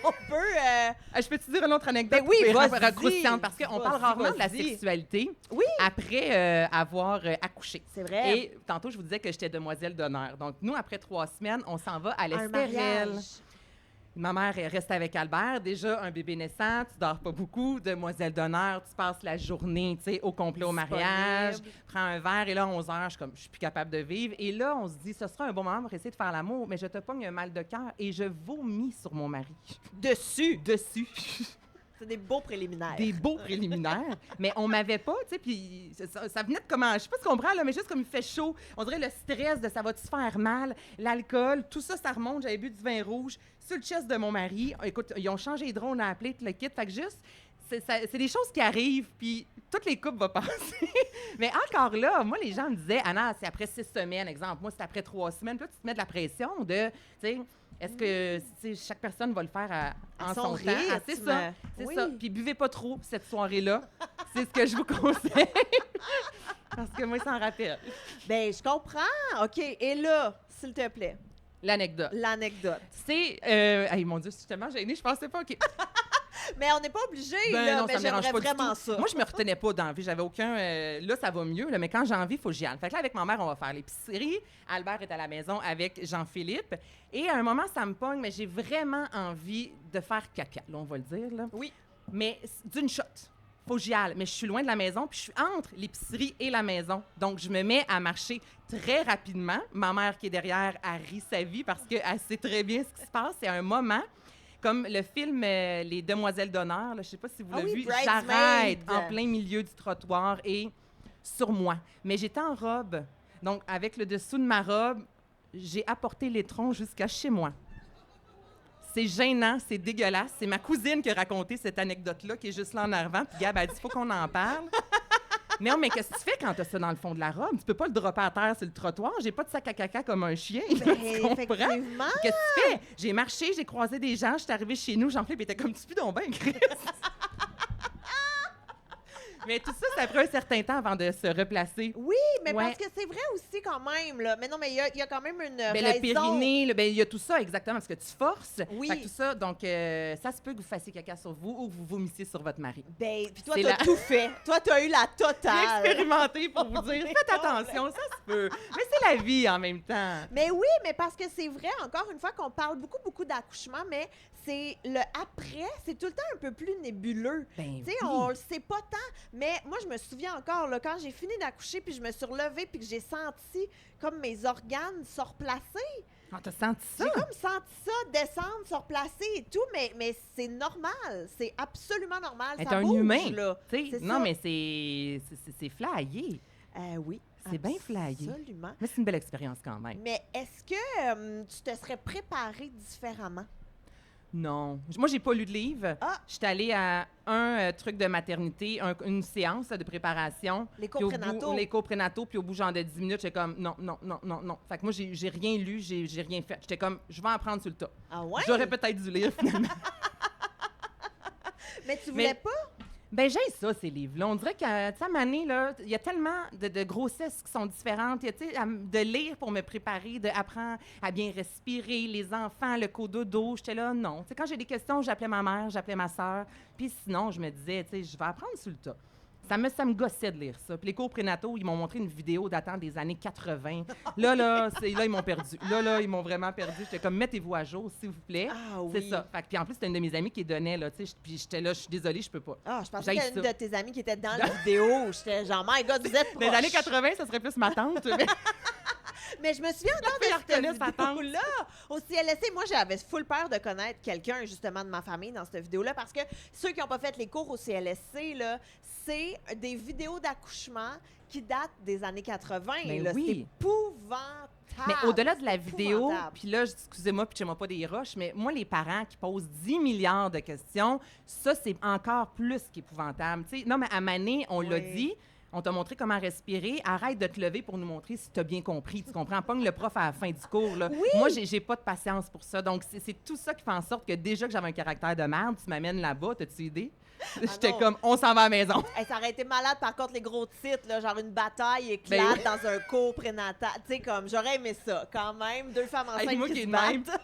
on peut... Je peux te dire une autre anecdote? Ben oui, vas-y, racroustillante, parce qu'on parle vas-y, rarement de la vas-y. sexualité Oui. après avoir accouché. C'est vrai. Et tantôt, je vous disais que j'étais demoiselle d'honneur. Donc, nous, après 3 semaines, on s'en va à un l'Estérel. mariage. Ma mère reste avec Albert. Déjà, un bébé naissant, tu dors pas beaucoup. Demoiselle d'honneur, tu passes la journée, tu sais, au complet au Disponible. mariage. Prends un verre et là, à 11 heures, je suis plus capable de vivre. Et là, on se dit, ce sera un bon moment pour essayer de faire l'amour, mais je te pogne un mal de cœur et je vomis sur mon mari. Dessus. Dessus. C'est des beaux préliminaires. Des beaux préliminaires. Mais on m'avait pas, tu sais, puis ça venait de comment, je sais pas si tu comprends, là, mais juste comme il fait chaud, on dirait le stress de ça va-tu faire mal, l'alcool, tout ça, ça remonte. J'avais bu du vin rouge sur le chest de mon mari. Écoute, ils ont changé les drones, on a appelé tout le kit. Fait que juste, c'est des choses qui arrivent, puis toutes les couples vont passer. Mais encore là, moi, les gens me disaient, Anna, c'est après 6 semaines, exemple. Moi, c'est après 3 semaines. Puis là, tu te mets de la pression de, tu sais, est-ce que chaque personne va le faire en son rythme. temps? Ah, c'est ça. C'est Oui. ça. Puis buvez pas trop cette soirée-là. C'est ce que je vous conseille. Parce que moi, ça en rappelle. Ben, je comprends. OK. Et là, s'il te plaît, L'anecdote. l'anecdote. C'est. Hey, mon Dieu, je suis tellement gênée, je pensais pas. OK. Mais on n'est pas obligé, Ben là. non, Mais ça me dérange j'aimerais pas du vraiment tout. ça. Moi, je me retenais pas d'envie. J'avais aucun. Là, ça va mieux, là, mais quand j'ai envie, il faut que j'y aille. Fait que là, avec ma mère, on va faire l'épicerie. Albert est à la maison avec Jean-Philippe. Et à un moment, ça me pogne, mais j'ai vraiment envie de faire caca. Là, on va le dire, là. Oui. Mais d'une shot. Faut que j'y aille. Mais je suis loin de la maison, puis je suis entre l'épicerie et la maison. Donc, je me mets à marcher très rapidement. Ma mère qui est derrière, elle rit sa vie parce qu'elle sait très bien ce qui se passe. C'est un moment, comme le film Les Demoiselles d'honneur, là, je sais pas si vous l'avez vu, Bridesmaids. j'arrête en plein milieu du trottoir et sur moi. Mais j'étais en robe. Donc, avec le dessous de ma robe, j'ai apporté l'étron jusqu'à chez moi. C'est gênant, c'est dégueulasse. C'est ma cousine qui a raconté cette anecdote-là, qui est juste là en avant. Puis Gab a dit, il faut qu'on en parle. Non, mais qu'est-ce que tu fais quand tu as ça dans le fond de la robe? Tu peux pas le dropper à terre sur le trottoir. J'ai pas de sac à caca comme un chien. Ben, Tu comprends? effectivement. Qu'est-ce que tu fais? J'ai marché, j'ai croisé des gens, je suis arrivée chez nous, Jean-Philippe était comme, tu puis donc bien, Chris. Mais tout ça, ça a pris un certain temps avant de se replacer. Oui, mais Ouais. parce que c'est vrai aussi quand même, là. Mais non, mais il y a quand même une Ben, raison. le périnée, il y a tout ça, exactement, parce que tu forces. Oui. Fait que tout ça, donc, ça se peut que vous fassiez caca sur vous ou que vous vomissiez sur votre mari. Ben, puis toi, C'est t'as la- tout fait. Toi, t'as eu la J'ai totale. expérimenté pour vous dire, faites attention, ça se peut. Mais c'est la vie en même temps. Mais oui, mais parce que c'est vrai, encore une fois, qu'on parle beaucoup d'accouchement, mais c'est le après, c'est tout le temps un peu plus nébuleux. Ben Tu sais, on le sait pas tant, mais moi, je me souviens encore, là, quand j'ai fini d'accoucher, puis je me suis relevée, puis que j'ai senti comme mes organes se replacer. Ah, t'as senti ça? J'ai comme senti ça descendre, se replacer et tout, mais c'est normal. C'est absolument normal. Être Ça un bouge, humain. là. Tu sais, C'est non, ça. mais c'est flyé. Oui. C'est bien flyé. Absolument. Mais c'est une belle expérience quand même. Mais est-ce que tu te serais préparé différemment? Non. Moi, j'ai pas lu de livre. Ah! J'étais allée à un truc de maternité, une séance de préparation. Les Puis au cours bout- prénataux. Les cours prénataux, puis au bout genre de 10 minutes, j'étais comme non, non, non, non, non. Fait que moi, j'ai rien lu, j'ai rien fait. J'étais comme, je vais apprendre sur le tas. Ah ouais? J'aurais peut-être dû lire finalement. Mais tu voulais pas? Ben j'ai ça, ces livres-là. On dirait que, tu sais, à Mané, là, il y a tellement de grossesses qui sont différentes. Il y a, tu sais, de lire pour me préparer, d'apprendre à bien respirer, les enfants, le cododo. J'étais là, non. Tu sais, quand j'ai des questions, j'appelais ma mère, j'appelais ma sœur. Puis sinon, je me disais, tu sais, je vais apprendre sur le tas. Ça me gossait de lire ça. Puis les cours prénataux, ils m'ont montré une vidéo datant des années 80. Là, ils m'ont perdu. Là, ils m'ont vraiment perdu. J'étais comme, mettez-vous à jour, s'il vous plaît. Ah oui. C'est ça. Fait que, puis en plus, c'était une de mes amies qui donnait, là, tu sais. Puis j'étais là, je suis désolée, je peux pas. Ah, je pensais J'haïs qu'il y a une ça. de tes amies qui était dans la vidéo. J'étais genre, my God, vous êtes Dans les années proches. 80, ça serait plus ma tante. Mais Mais je me souviens encore fille de cette reconnaît sa tante. vidéo-là. Au CLSC, moi, j'avais full peur de connaître quelqu'un, justement, de ma famille dans cette vidéo-là, parce que ceux qui n'ont pas fait les cours au CLSC, là, c'est des vidéos d'accouchement qui datent des années 80. Ben là. oui. C'est épouvantable. Mais au-delà de la C'est vidéo, épouvantable. puis là, excusez-moi, puis moi pas des roches, mais moi, les parents qui posent 10 milliards de questions, ça, c'est encore plus qu'épouvantable. Tu sais, non, mais à Mané, on l'a Oui. dit, on t'a montré comment respirer. Arrête de te lever pour nous montrer si tu as bien compris. Tu comprends? Pogne le prof à la fin du cours. Là. Oui. Moi, j'ai pas de patience pour ça. Donc, c'est tout ça qui fait en sorte que déjà que j'avais un caractère de merde, tu m'amènes là-bas, t'as-tu idée? J'étais non. comme, on s'en va à la maison. Hey, ça aurait été malade, par contre, les gros titres, là, genre une bataille éclate Ben oui. dans un cours prénatal. Tu sais, comme, j'aurais aimé ça, quand même. Deux femmes enceintes Hey, moi qui qui se est de même. battent.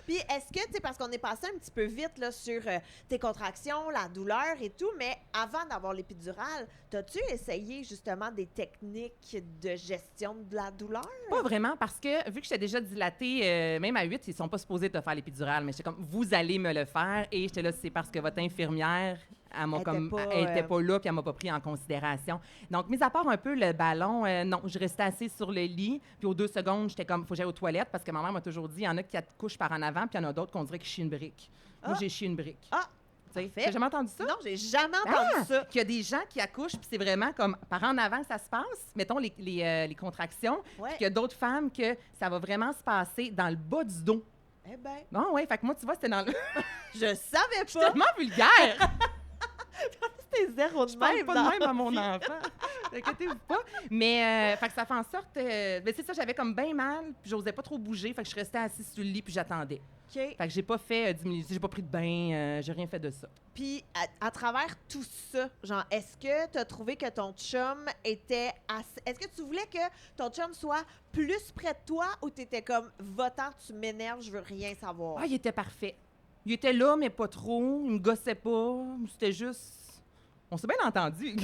Puis est-ce que, tu sais, parce qu'on est passé un petit peu vite là, sur tes contractions, la douleur et tout, mais avant d'avoir l'épidurale, t'as-tu essayé justement des techniques de gestion de la douleur? Pas vraiment, parce que vu que j'étais déjà dilatée, même à 8, ils sont pas supposés te faire l'épidurale, mais j'étais comme, vous allez me le faire. Et j'étais là, c'est parce que votre infirmière Elle était pas là, puis elle m'a pas pris en considération. Donc, mis à part un peu le ballon, non, je restais assise sur le lit, puis aux 2 secondes, j'étais comme, faut que j'aille aux toilettes, parce que ma mère m'a toujours dit, il y en a qui couchent par en avant, puis il y en a d'autres qu'on dirait qu'ils chient une brique. Moi, j'ai chié une brique. T'as jamais entendu ça? Non, j'ai jamais entendu ça. Qu'il y a des gens qui accouchent, puis c'est vraiment comme par en avant que ça se passe, mettons les contractions, puis qu'il y a d'autres femmes que ça va vraiment se passer dans le bas du dos. Eh bien. Bon, oui, fait que moi, tu vois, c'était dans le... Je savais Je suis pas. tellement vulgaire! C'était zéro de Je parle même. pas de même à mon enfant. Inquiétez-vous pas. Mais fait que ça fait en sorte... ben c'est ça, j'avais comme bien mal, puis j'osais pas trop bouger, fait que je restais assise sur le lit, puis j'attendais. OK. Fait que j'ai pas fait 10 minutes, j'ai pas pris de bain, j'ai rien fait de ça. Puis, à travers tout ça, genre, est-ce que tu as trouvé que ton chum était assez... Est-ce que tu voulais que ton chum soit plus près de toi ou tu étais comme, va-t'en, tu m'énerves, je veux rien savoir? Ah, il était parfait. Il était là, mais pas trop. Il me gossait pas. C'était juste... On s'est bien entendu.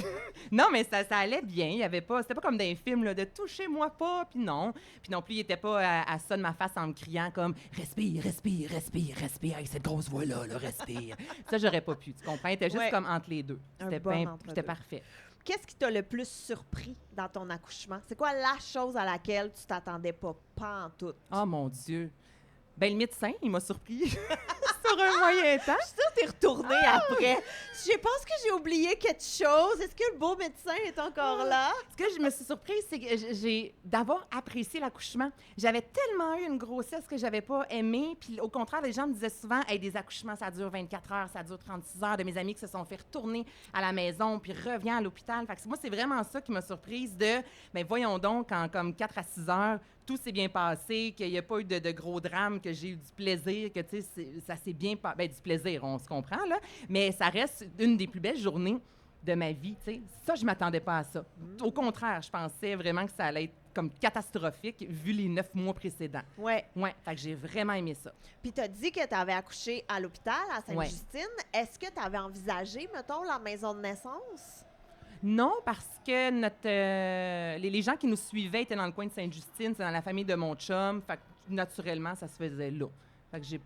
Non, mais ça allait bien. Il y avait pas... C'était pas comme dans les films, là, de « touchez-moi pas », puis non. Puis non plus, il était pas à ça de ma face en me criant comme « respire, respire, respire, respire, avec cette grosse voix-là, là, respire ». Ça, j'aurais pas pu, tu comprends? Il était juste comme entre les deux. C'était parfait. Qu'est-ce qui t'a le plus surpris dans ton accouchement? C'est quoi la chose à laquelle tu t'attendais pas en tout? Oh mon Dieu! Ben le médecin, il m'a surpris sur un moyen temps. Je suis sûre que t'es retournée après. Je pense que j'ai oublié quelque chose. Est-ce que le beau médecin est encore là? Ce que je me suis surprise, c'est que j'ai d'avoir apprécié l'accouchement. J'avais tellement eu une grossesse que j'avais pas aimée. Puis au contraire, les gens me disaient souvent hey, des accouchements, ça dure 24 heures, ça dure 36 heures. De mes amis qui se sont fait retourner à la maison puis reviennent à l'hôpital. Fait que moi, c'est vraiment ça qui m'a surprise de, ben voyons donc, en comme 4 à 6 heures, tout s'est bien passé, qu'il n'y a pas eu de gros drames, que j'ai eu du plaisir, que tu sais, ça s'est bien passé. Bien, du plaisir, on se comprend, là. Mais ça reste une des plus belles journées de ma vie, tu sais. Ça, je ne m'attendais pas à ça. Au contraire, je pensais vraiment que ça allait être comme catastrophique vu les 9 mois précédents. Ouais. Ouais, fait que j'ai vraiment aimé ça. Puis tu as dit que tu avais accouché à l'hôpital, à Sainte-Justine. Ouais. Est-ce que tu avais envisagé, mettons, la maison de naissance? Non, parce que les gens qui nous suivaient étaient dans le coin de Sainte-Justine, c'est dans la famille de mon chum. Fait que naturellement, ça se faisait là. Fait que j'ai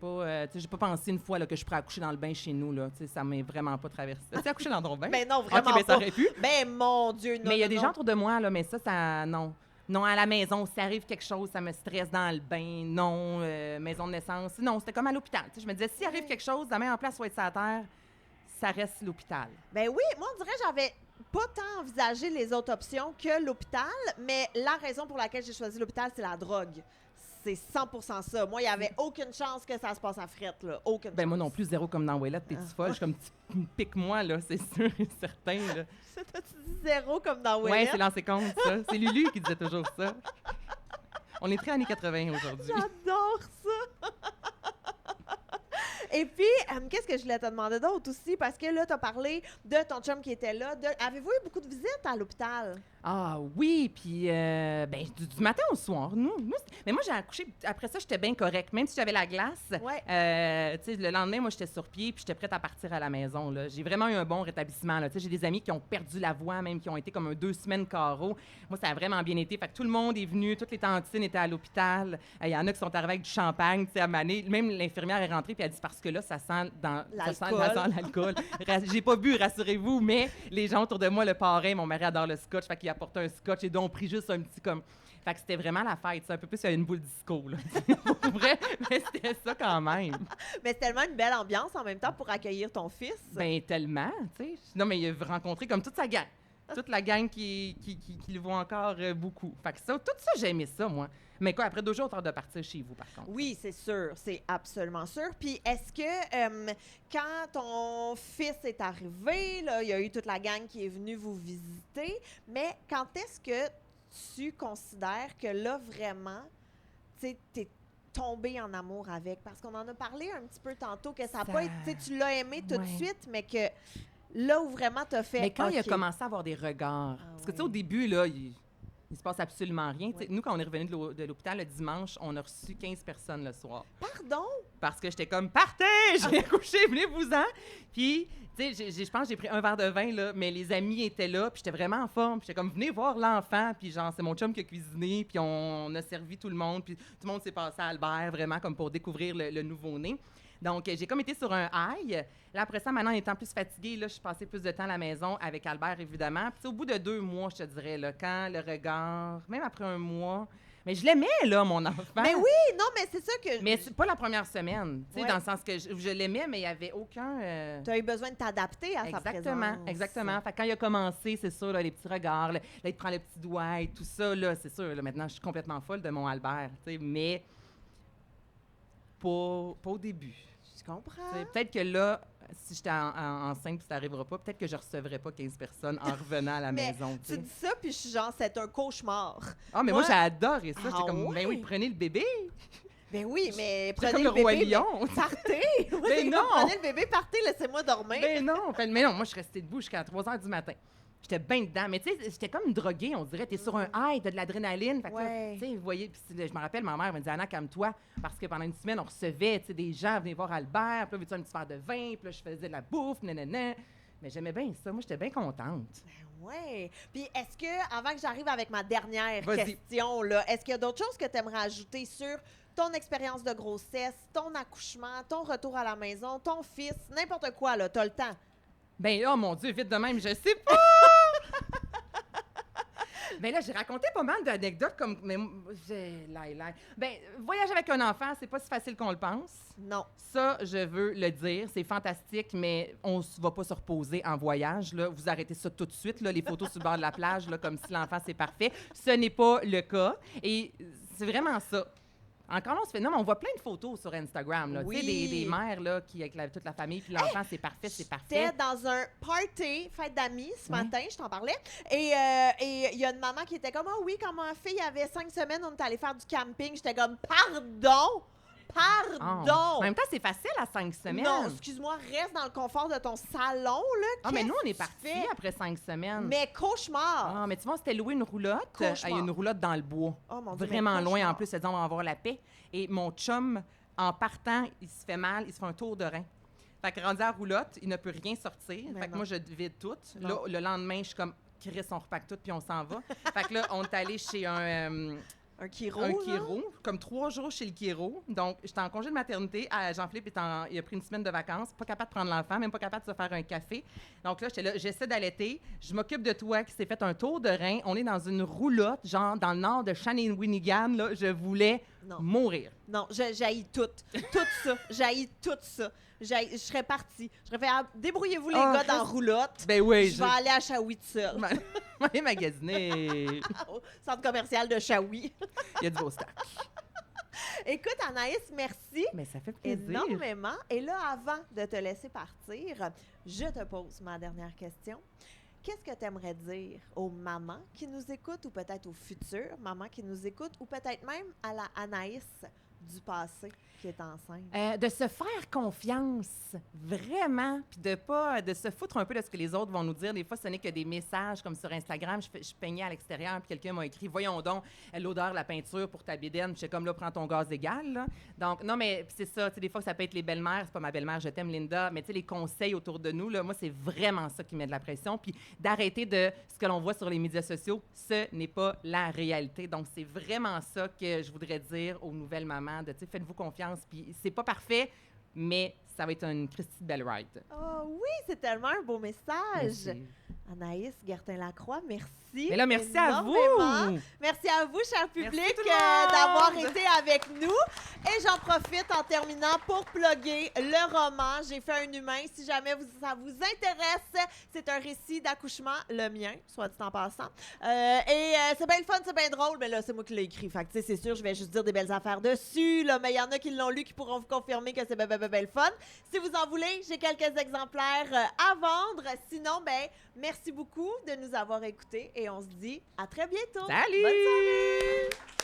pas pensé une fois là, que je pourrais accoucher dans le bain chez nous. Là. Ça m'est vraiment pas traversé. Tu accouché dans ton bain? Ben non, vraiment okay, pas. Ça aurait pu. Ben mon Dieu, non. Mais il y a des gens autour de moi, là, mais ça, non. Non, à la maison, si arrive quelque chose, ça me stresse dans le bain. Non, maison de naissance. Non, c'était comme à l'hôpital. Je me disais, s'il arrive quelque chose, la main en place soit être sur la terre, ça reste l'hôpital. Ben oui, moi, on dirait que j'avais pas tant envisagé les autres options que l'hôpital, mais la raison pour laquelle j'ai choisi l'hôpital, c'est la drogue. C'est 100% ça. Moi, il n'y avait aucune chance que ça se passe à frette, là. Aucune chance. Moi non plus, zéro comme dans Ouellette, t'es-tu folle? Je suis comme, pique-moi, là, c'est sûr et certain, là. T'as-tu dit zéro comme dans Ouellette? Ouais, c'est lancé compte, ça. C'est Lulu qui disait toujours ça. On est très années 80 aujourd'hui. J'adore ça! Et puis, qu'est-ce que je voulais te demander d'autre aussi? Parce que là, tu as parlé de ton chum qui était là. Avez-vous eu beaucoup de visites à l'hôpital? Ah oui, puis du matin au soir. Mais moi, j'ai accouché. Après ça, j'étais bien correcte. Même si j'avais la glace, le lendemain, moi, j'étais sur pied puis j'étais prête à partir à la maison. Là. J'ai vraiment eu un bon rétablissement. Là. J'ai des amis qui ont perdu la voix, même qui ont été comme 2 semaines carreau. Moi, ça a vraiment bien été. Fait que tout le monde est venu, toutes les tantines étaient à l'hôpital. Il y en a qui sont arrivés avec du champagne, à Mané. Même l'infirmière est rentrée puis elle a dit parce que là, ça sent l'alcool. J'ai pas bu, rassurez-vous, mais les gens autour de moi, le parrain, mon mari adore le scotch, fait qu'il apportait un scotch et donc on pris juste un petit comme... Fait que c'était vraiment la fête, un peu plus une boule disco, là. Pour vrai, mais c'était ça quand même. Mais c'est tellement une belle ambiance en même temps pour accueillir ton fils. Ben tellement, tu sais. Non, mais il a rencontré comme toute sa gang. Toute la gang qui le voit encore beaucoup. Fait que ça, tout ça, j'ai aimé ça, moi. Mais quoi, après 2 jours, t'as de partir chez vous, par contre. Oui, c'est sûr. C'est absolument sûr. Puis est-ce que quand ton fils est arrivé, là, il y a eu toute la gang qui est venue vous visiter, mais quand est-ce que tu considères que là, vraiment, tu sais, t'es tombé en amour avec? Parce qu'on en a parlé un petit peu tantôt, que ça n'a pas été... Tu l'as aimé tout de suite, mais que là où vraiment t'as fait... Mais quand il a commencé à avoir des regards... parce que, tu sais, au début, là, il se passe absolument rien. Oui. Nous, quand on est revenu de l'hôpital le dimanche, on a reçu 15 personnes le soir. Pardon? Parce que j'étais comme, partez! J'ai accouché, venez-vous-en! Puis, tu sais, je pense que j'ai pris un verre de vin, là, mais les amis étaient là, puis j'étais vraiment en forme. Puis j'étais comme, venez voir l'enfant. Puis genre, c'est mon chum qui a cuisiné, puis on a servi tout le monde. Puis tout le monde s'est passé à Albert, vraiment, comme pour découvrir le nouveau-né. Donc, j'ai comme été sur un high. Là, après ça, maintenant, en étant plus fatiguée, là, je suis passée plus de temps à la maison avec Albert, évidemment. Puis, au bout de 2 mois, je te dirais, là, quand le regard, même après un mois, mais je l'aimais, là, mon enfant. Mais oui, non, mais c'est ça que... Mais c'est pas la première semaine, tu sais, Ouais. dans le sens que je l'aimais, mais il n'y avait aucun... Tu as eu besoin de t'adapter à sa présence. Exactement, exactement. Fait que quand il a commencé, c'est sûr, là, les petits regards, là, il te prend le petit doigt et tout ça, là, c'est sûr. Là, maintenant, je suis complètement folle de mon Albert, tu sais, mais pas au début. Je comprends. Tu sais, peut-être que là, si j'étais enceinte puis ça n'arrivera pas, peut-être que je recevrais pas 15 personnes en revenant à la Mais maison. Tu tu sais. dis ça, puis je suis genre, c'est un cauchemar. Ah, mais moi, j'ai adoré ça. Ah J'étais comme, ben ouais? oui, prenez le bébé. Ben oui, mais C'est prenez comme le le Roi bébé, Lion. mais partez! Moi, Ben c'est comme, non! prenez le bébé, partez, laissez-moi dormir. Ben non, mais non, moi, je suis restée debout jusqu'à 3 h du matin. J'étais bien dedans. Mais tu sais, j'étais comme une droguée, on dirait. T'es sur un high, t'as de l'adrénaline. Fait que là, Ouais. tu sais, vous voyez, puis je me rappelle, ma mère me disait, Anna, calme-toi. Parce que pendant une semaine, on recevait, tu sais, des gens venaient voir Albert. Puis là, veux-tu un petit verre de vin? Puis là, je faisais de la bouffe, nanana. Mais j'aimais bien ça. Moi, j'étais bien contente. Ben ouais. Puis est-ce que, avant que j'arrive avec ma dernière Vas-y. question, là, est-ce qu'il y a d'autres choses que tu aimerais ajouter sur ton expérience de grossesse, ton accouchement, ton retour à la maison, ton fils, n'importe quoi, là, t'as le temps? Ben, oh mon Dieu, vite de même, je sais pas! Ben là, j'ai raconté pas mal d'anecdotes comme. Mais ben, voyager avec un enfant, c'est pas si facile qu'on le pense. Non. Ça, je veux le dire, c'est fantastique, mais on ne va pas se reposer en voyage. Là. Vous arrêtez ça tout de suite, là, les photos sur le bord de la plage, là, comme si l'enfant, c'est parfait. Ce n'est pas le cas. Et c'est vraiment ça. Encore là, on se fait... Non, mais on voit plein de photos sur Instagram, là. Oui. Tu sais, des mères, là, qui, avec toute la famille, puis l'enfant, c'est parfait, c'est parfait. J'étais dans un party, fête d'amis, ce Oui. matin, je t'en parlais. Et il y a une maman qui était comme, oh oui, quand ma fille avait 5 semaines, on est allé faire du camping. J'étais comme, pardon? Pardon! En même temps, c'est facile à 5 semaines. Non, excuse-moi, reste dans le confort de ton salon, là. Ah, mais nous, on est Qu'est-ce que tu partis fais? après 5 semaines. Mais cauchemar! Ah, mais tu vois, on s'était loué une roulotte. Cauchemar. Il y a une roulotte dans le bois. Oh, mon Dieu, Vraiment mais loin, en cauchemar. plus. Elle dit, on va avoir la paix. Et mon chum, en partant, il se fait mal, il se fait un tour de rein. Fait que rendu à la roulotte, il ne peut rien sortir. Mais Fait que non. moi, je vide tout. Là, Non. le lendemain, je suis comme, Chris, on repack tout, puis on s'en va. Fait que là, on est allé chez Un chiro, un là? chiro, comme 3 jours chez le chiro. Donc, j'étais en congé de maternité. Jean-Philippe il a pris une semaine de vacances, pas capable de prendre l'enfant, même pas capable de se faire un café. Donc là, j'étais là, j'essaie d'allaiter. Je m'occupe de toi qui s'est fait un tour de rein. On est dans une roulotte, genre dans le nord de Shawinigan. Là, je voulais Non. mourir. Non, j'haïs tout. Tout ça. J'haïs tout ça. Je serais partie. Je serais fait, ah, débrouillez-vous les Ah, gars dans la reste- roulotte. Ben oui, Je vais aller à Shawi tout seul. vais magasiner. Au centre commercial de Shawi. Il y a du beau stock. Écoute, Anaïs, merci Mais ça fait plaisir. énormément. Et là, avant de te laisser partir, je te pose ma dernière question. Qu'est-ce que tu aimerais dire aux mamans qui nous écoutent ou peut-être aux futures mamans qui nous écoutent ou peut-être même à la Anaïs du passé qui est enceinte? De se faire confiance, vraiment, puis de se foutre un peu de ce que les autres vont nous dire. Des fois, ce n'est que des messages comme sur Instagram. Je peignais à l'extérieur, puis quelqu'un m'a écrit « Voyons donc, l'odeur de la peinture pour ta bédaine. » Puis j'étais comme « Là, prends ton gaz égal. » là. Donc, non, mais c'est ça. Tu sais, des fois, ça peut être les belles-mères. C'est pas ma belle-mère, je t'aime, Linda. Mais tu sais, les conseils autour de nous, là, moi, c'est vraiment ça qui met de la pression. Puis d'arrêter de ce que l'on voit sur les médias sociaux, ce n'est pas la réalité. Donc, c'est vraiment ça que je voudrais dire aux nouvelles mamans, de, tu sais, faites-vous confiance. Puis c'est pas parfait, mais ça va être une Christie de belle ride. Oh oui, c'est tellement un beau message. Merci. Anaïs Gertin-Lacroix, merci. Mais là, merci à énormément. vous. Merci à vous, cher public, tout le monde. d'avoir été avec nous. Et j'en profite en terminant pour plugger le roman J'ai fait un humain. Si jamais ça vous intéresse, c'est un récit d'accouchement, le mien, soit dit en passant. C'est bien le fun, c'est bien drôle, mais là, c'est moi qui l'ai écrit. Fait que, tu sais, c'est sûr, je vais juste dire des belles affaires dessus, là, mais il y en a qui l'ont lu qui pourront vous confirmer que c'est bien le fun. Si vous en voulez, j'ai quelques exemplaires à vendre. Sinon, ben, merci beaucoup de nous avoir écoutés et on se dit à très bientôt. Salut! Bonne soirée!